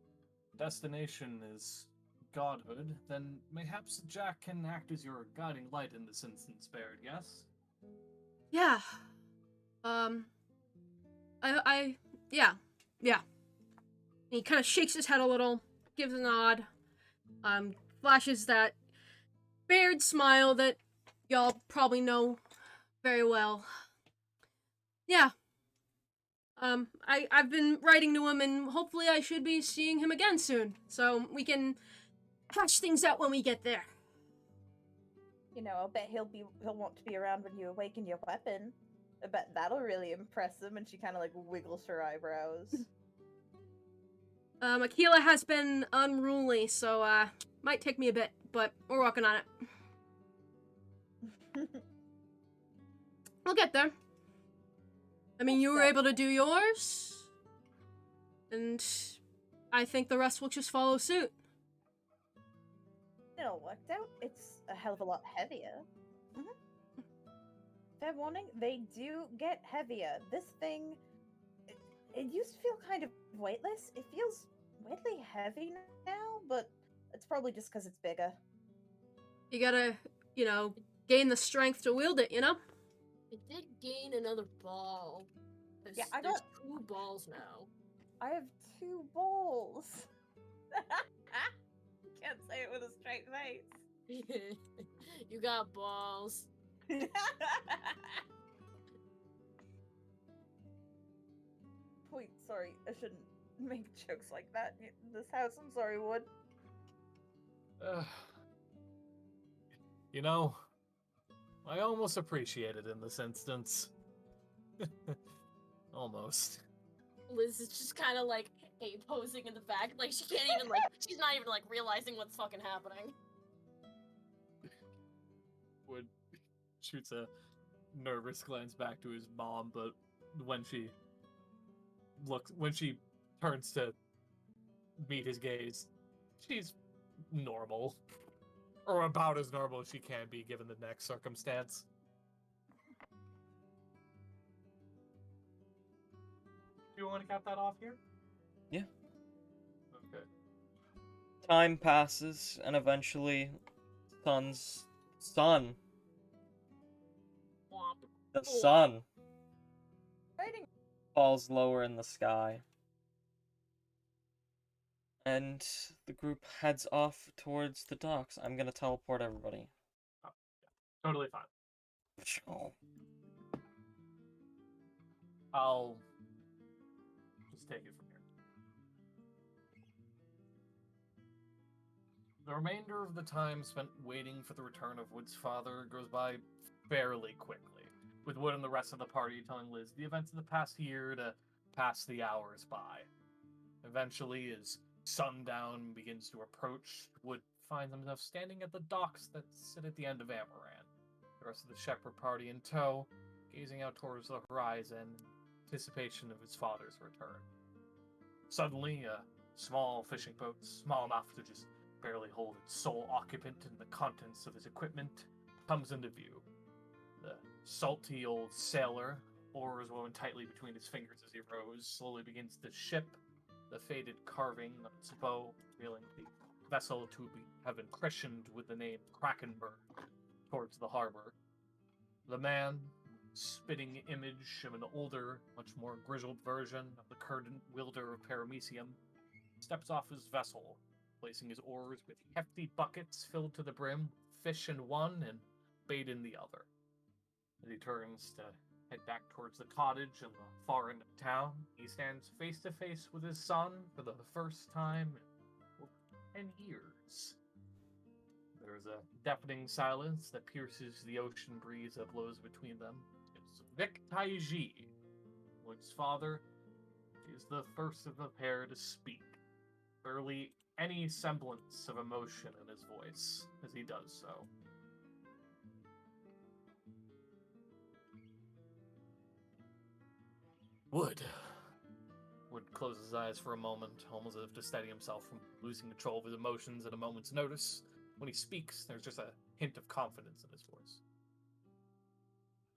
destination is godhood, then mayhaps Jack can act as your guiding light in this instance, Baird, yes? Yeah. Yeah. Yeah. He kind of shakes his head a little, gives a nod, flashes that Baird smile that y'all probably know very well. Yeah. I've been writing to him, and hopefully I should be seeing him again soon, so we can hash things out when we get there. You know, I'll bet he'll want to be around when you awaken your weapon. I bet that'll really impress him. And she kind of like wiggles her eyebrows. Akila has been unruly, so might take me a bit, but we're working on it. We'll get there. I mean, you were able to do yours, and I think the rest will just follow suit. It all worked out. It's a hell of a lot heavier. Fair warning, they do get heavier. This thing, it used to feel kind of weightless. It feels weirdly heavy now, but it's probably just because it's bigger. You gotta, gain the strength to wield it, you know? I did gain another ball. Yeah, I there's got 2 balls now. I have 2 balls. Can't say it with a straight face. You got balls. Wait, sorry, I shouldn't make jokes like that in this house. I'm sorry, Wood. You know, I almost appreciate it in this instance. Almost. Liz is just kind of like posing in the back, like she can't even she's not even realizing what's fucking happening. Wood shoots a nervous glance back to his mom, but when she turns to meet his gaze, she's normal. Or about as normal as she can be given the next circumstance. Do you want to cap that off here? Yeah. Okay. Time passes, and eventually, the sun, Writing. falls lower in the sky. And the group heads off towards the docks. I'm gonna teleport everybody. Oh, yeah. Totally fine. Oh. I'll just take it from here. The remainder of the time spent waiting for the return of Wood's father goes by fairly quickly, with Wood and the rest of the party telling Liz the events of the past year to pass the hours by. Eventually, as sundown begins to approach, Wood finds himself standing at the docks that sit at the end of Amaran. The rest of the shepherd party in tow, gazing out towards the horizon in anticipation of his father's return. Suddenly, a small fishing boat, small enough to just barely hold its sole occupant and the contents of his equipment, comes into view. The salty old sailor, oars woven tightly between his fingers as he rows, slowly begins to ship the faded carving on its bow, revealing the vessel to have been christened with the name Krakenberg towards the harbor. The man, spitting image of an older, much more grizzled version of the current wielder of Paramecium, steps off his vessel, placing his oars with hefty buckets filled to the brim, fish in one and bait in the other. As he turns to head back towards the cottage in the far end of town, he stands face to face with his son for the first time in over 10 years. There is a deafening silence that pierces the ocean breeze that blows between them. It's Vic Taiji, Wood's father, is the first of the pair to speak, barely any semblance of emotion in his voice as he does so. Wood closes his eyes for a moment, almost as if to steady himself from losing control of his emotions at a moment's notice. When he speaks, there's just a hint of confidence in his voice.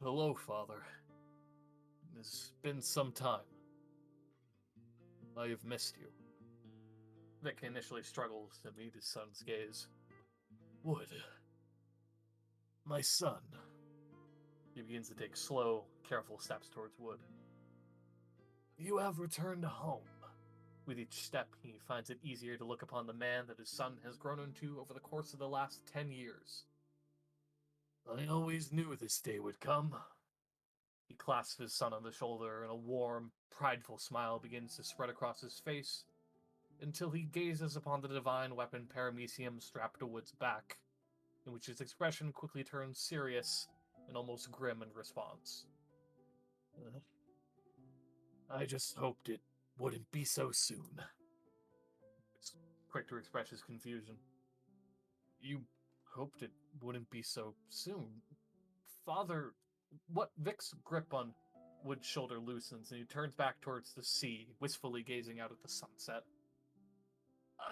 Hello, Father. It's been some time. I have missed you. Vic initially struggles to meet his son's gaze. Wood. My son. He begins to take slow, careful steps towards Wood. You have returned home. With each step, he finds it easier to look upon the man that his son has grown into over the course of the last 10 years. I always knew this day would come. He clasps his son on the shoulder, and a warm, prideful smile begins to spread across his face, until he gazes upon the divine weapon paramecium strapped to Wood's back, in which his expression quickly turns serious and almost grim in response. I just hoped it wouldn't be so soon. He's quick to express his confusion. You hoped it wouldn't be so soon? Father, what? Vic's grip on Wood's shoulder loosens, and he turns back towards the sea, wistfully gazing out at the sunset.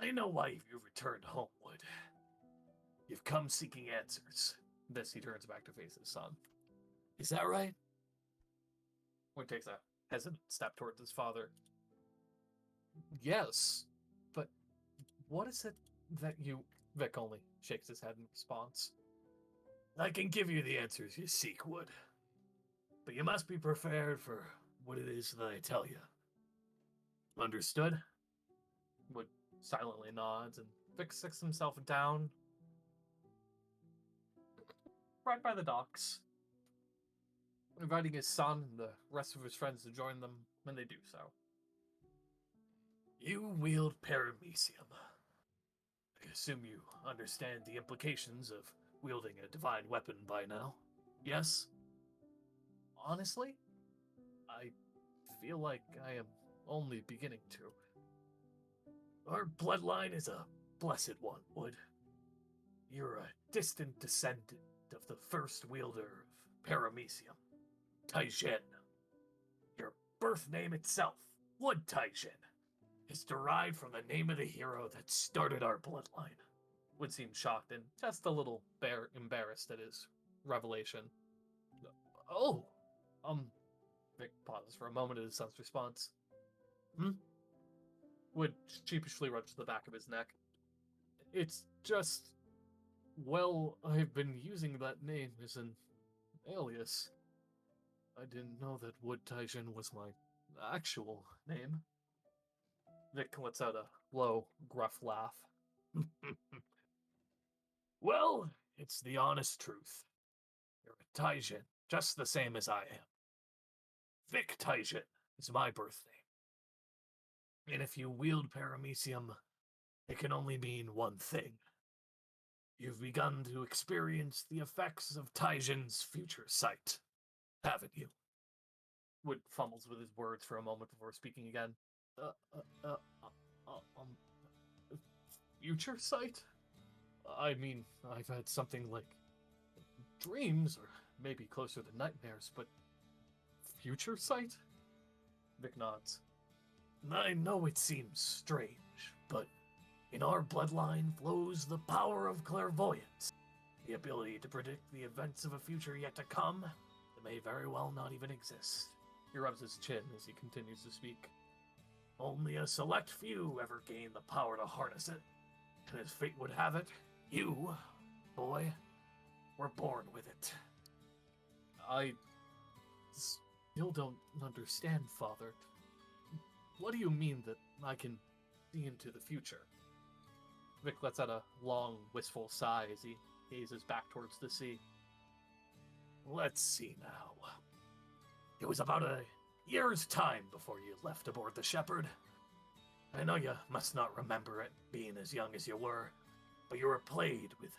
I know why you returned home, Wood. You've come seeking answers. This, he turns back to face his son. Is that right? Wood takes a hesitant step towards his father. Yes, but what is it that you... Vic only shakes his head in response. I can give you the answers you seek, Wood. But you must be prepared for what it is that I tell you. Understood? Wood silently nods, and Vic sits himself down right by the docks, inviting his son and the rest of his friends to join them when they do so. You wield paramecium. I assume you understand the implications of wielding a divine weapon by now, yes? Honestly, I feel like I am only beginning to. Our bloodline is a blessed one, Wood. You're a distant descendant of the first wielder of paramecium, Taijin. Your birth name itself, Wood Taijin, is derived from the name of the hero that started our bloodline. Wood seemed shocked and just a little embarrassed at his revelation. Oh, Vic pauses for a moment at his son's response. Wood sheepishly rubs the back of his neck. It's just... Well, I've been using that name as an alias. I didn't know that Wood Taijin was my actual name. Vic lets out a low, gruff laugh. Well, it's the honest truth. You're a Taijin, just the same as I am. Vic Taijin is my birth name. And if you wield paramecium, it can only mean one thing. You've begun to experience the effects of Taijin's future sight, haven't you? Wood fumbles with his words for a moment before speaking again. Future sight? I mean, I've had something like dreams, or maybe closer to nightmares, but future sight? Vic nods. I know it seems strange, but in our bloodline flows the power of clairvoyance, the ability to predict the events of a future yet to come that may very well not even exist. He rubs his chin as he continues to speak. Only a select few ever gain the power to harness it, and as fate would have it, you, boy, were born with it. I still don't understand, Father. What do you mean that I can see into the future? Vic lets out a long, wistful sigh as he gazes back towards the sea. Let's see now. It was about a year's time before you left aboard the Shepherd. I know you must not remember it, being as young as you were, but you were plagued with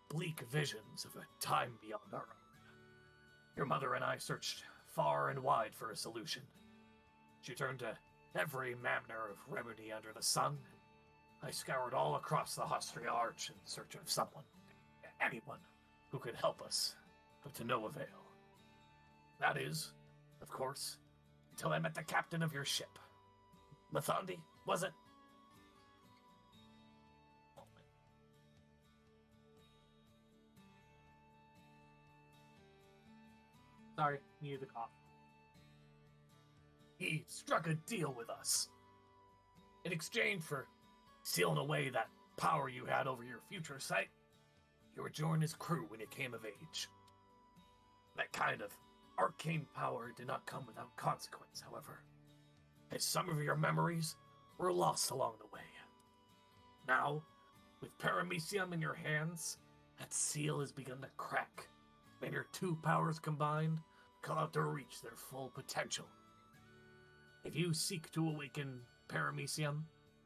bleak visions of a time beyond our own. Your mother and I searched far and wide for a solution. She turned to every manner of remedy under the sun. I scoured all across the Hostria Arch in search of someone, anyone, who could help us, but to no avail. That is, of course, until I met the captain of your ship. Mathandi, was it? Sorry, needed the cough. He struck a deal with us. In exchange for sealing away that power you had over your future sight, you would join his crew when you came of age. That kind of arcane power did not come without consequence, however, as some of your memories were lost along the way. Now, with Paramecium in your hands, that seal has begun to crack, and your two powers combined come out to reach their full potential. If you seek to awaken Paramecium,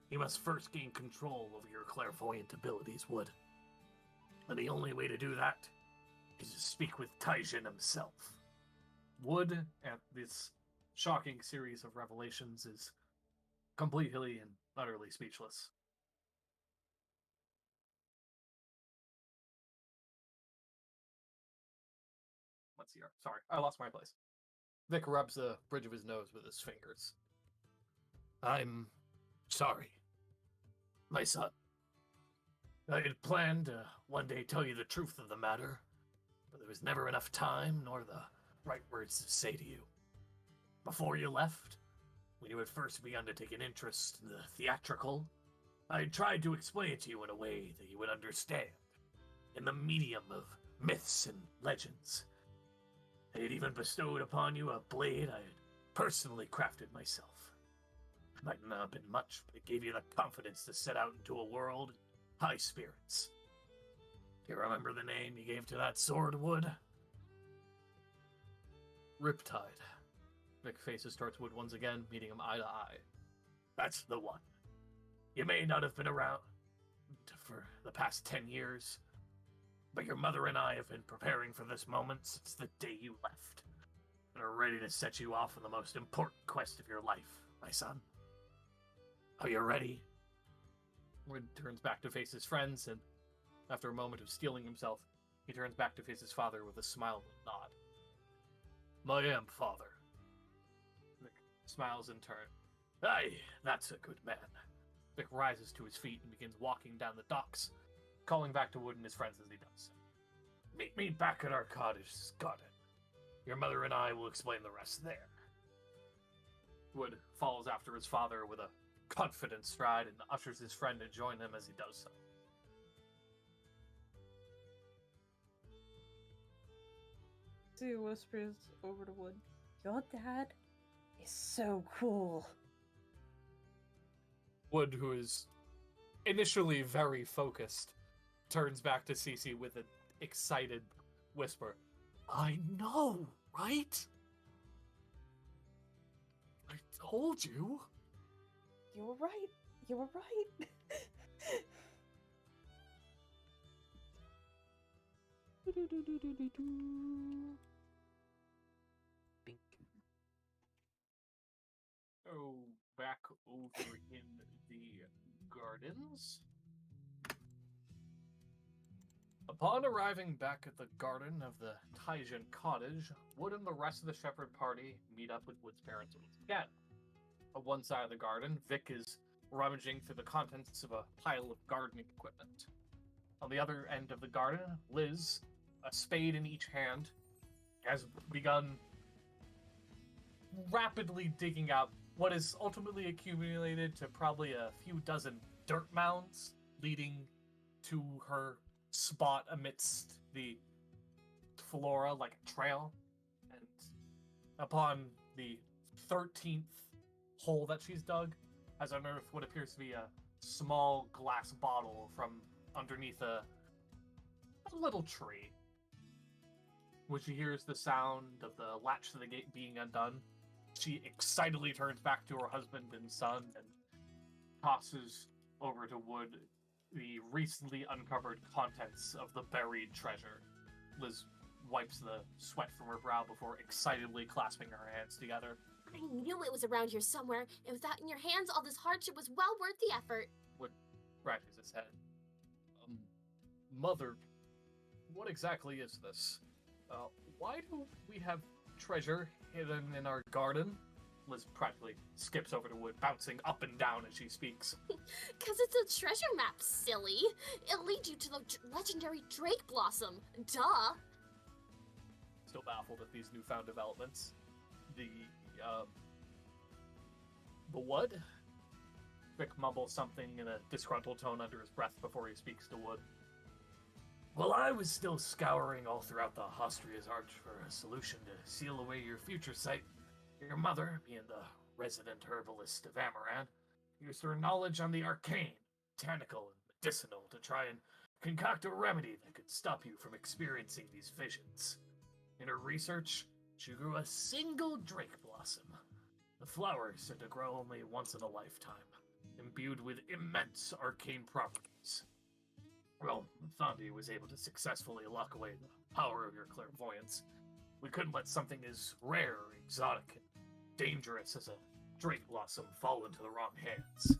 you must first gain control over your clairvoyant abilities, Wood. And the only way to do that is to speak with Taijin himself. Wood, at this shocking series of revelations, is completely and utterly speechless. Let's see here. Sorry, I lost my place. Vic rubs the bridge of his nose with his fingers. I'm sorry, my son. I had planned to one day tell you the truth of the matter, but there was never enough time nor the right words to say to you. Before you left, when you had first begun to take an interest in the theatrical, I had tried to explain it to you in a way that you would understand, in the medium of myths and legends. I had even bestowed upon you a blade I had personally crafted myself. It might not have been much, but it gave you the confidence to set out into a world in high spirits. Do you remember the name you gave to that sword, Wood? Riptide. Vic faces towards Wood once again, meeting him eye to eye. That's the one. You may not have been around for the past 10 years, but your mother and I have been preparing for this moment since the day you left, and are ready to set you off on the most important quest of your life, my son. Are you ready? Wood turns back to face his friends, and after a moment of steeling himself, he turns back to face his father with a smile and a nod. I am, father. Vic smiles in turn. Aye, that's a good man. Vic rises to his feet and begins walking down the docks, calling back to Wood and his friends as he does so. Meet me back at our cottage, garden. Your mother and I will explain the rest there. Wood follows after his father with a confident stride and ushers his friend to join him as he does so. Lucio whispers over to Wood, "Your dad is so cool." Wood, who is initially very focused, turns back to Cece with an excited whisper. I know, right? I told you. You were right. You were right. Bink. Oh, back over in the gardens. Upon arriving back at the garden of the Taijin cottage, Wood and the rest of the shepherd party meet up with Wood's parents once again. On one side of the garden, Vic is rummaging through the contents of a pile of gardening equipment. On the other end of the garden, Liz, a spade in each hand, has begun rapidly digging out what is ultimately accumulated to probably a few dozen dirt mounds leading to her spot amidst the flora like a trail. And upon the 13th hole that she's dug, has unearthed what appears to be a small glass bottle from underneath a little tree. When she hears the sound of the latch to the gate being undone, she excitedly turns back to her husband and son and tosses over to Wood the recently uncovered contents of the buried treasure. Liz wipes the sweat from her brow before excitedly clasping her hands together. I knew it was around here somewhere, and with that in your hands, all this hardship was well worth the effort. Wood scratches his head. Mother, what exactly is this? Why do we have treasure hidden in our garden? Liz practically skips over to Wood, bouncing up and down as she speaks. Cause it's a treasure map, silly. It'll lead you to the legendary Drake Blossom. Duh. Still baffled at these newfound developments. The what? Vic mumbles something in a disgruntled tone under his breath before he speaks to Wood. While I was still scouring all throughout the Hostria's Arch for a solution to seal away your future sight, your mother, being the resident herbalist of Amaran, used her knowledge on the arcane, botanical, and medicinal to try and concoct a remedy that could stop you from experiencing these visions. In her research, she grew a single drake blossom. The flower is said to grow only once in a lifetime, imbued with immense arcane properties. Well, Thandi was able to successfully lock away the power of your clairvoyance. We couldn't let something as rare, exotic, and dangerous as a drake blossom fall into the wrong hands.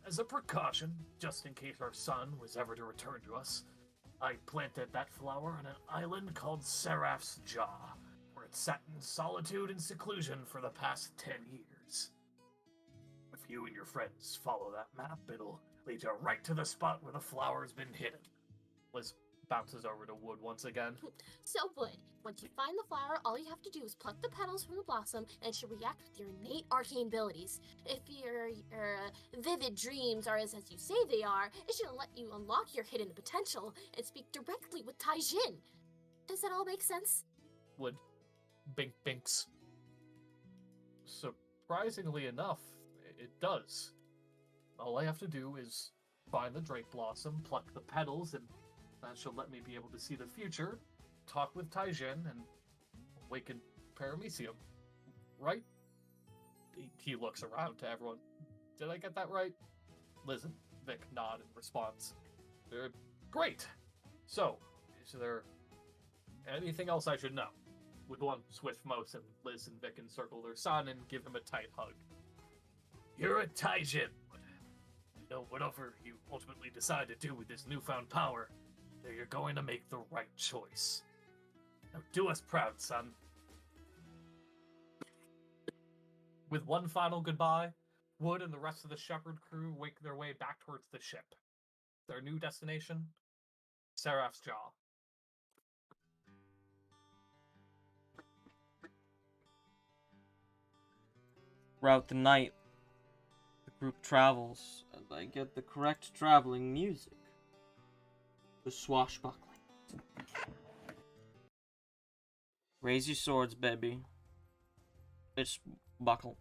As a precaution, just in case our son was ever to return to us, I planted that flower on an island called Seraph's Jaw, where it sat in solitude and seclusion for the past 10 years. If you and your friends follow that map, it'll lead you right to the spot where the flower's been hidden. Liz bounces over to Wood once again. So, Wood, once you find the flower, all you have to do is pluck the petals from the blossom, and it should react with your innate arcane abilities. If your vivid dreams are as you say they are, it should let you unlock your hidden potential and speak directly with Taijin. Does that all make sense? Wood binks. Surprisingly enough, it does. All I have to do is find the drake blossom, pluck the petals, and that should let me be able to see the future, talk with Taijin, and awaken Paramecium. Right? He looks around to everyone. Did I get that right? Liz and Vic nod in response. Great! So, is there anything else I should know? With one swift motion, Liz and Vic encircle their son and give him a tight hug. You're a Taijin. Whatever you ultimately decide to do with this newfound power, that you're going to make the right choice. Now do us proud, son. With one final goodbye, Wood and the rest of the Shepherd crew make their way back towards the ship. Their new destination? Seraph's Jaw. Throughout the night, the group travels as I get the correct traveling music. The swashbuckling. Raise your swords, baby. Bitch, buckle.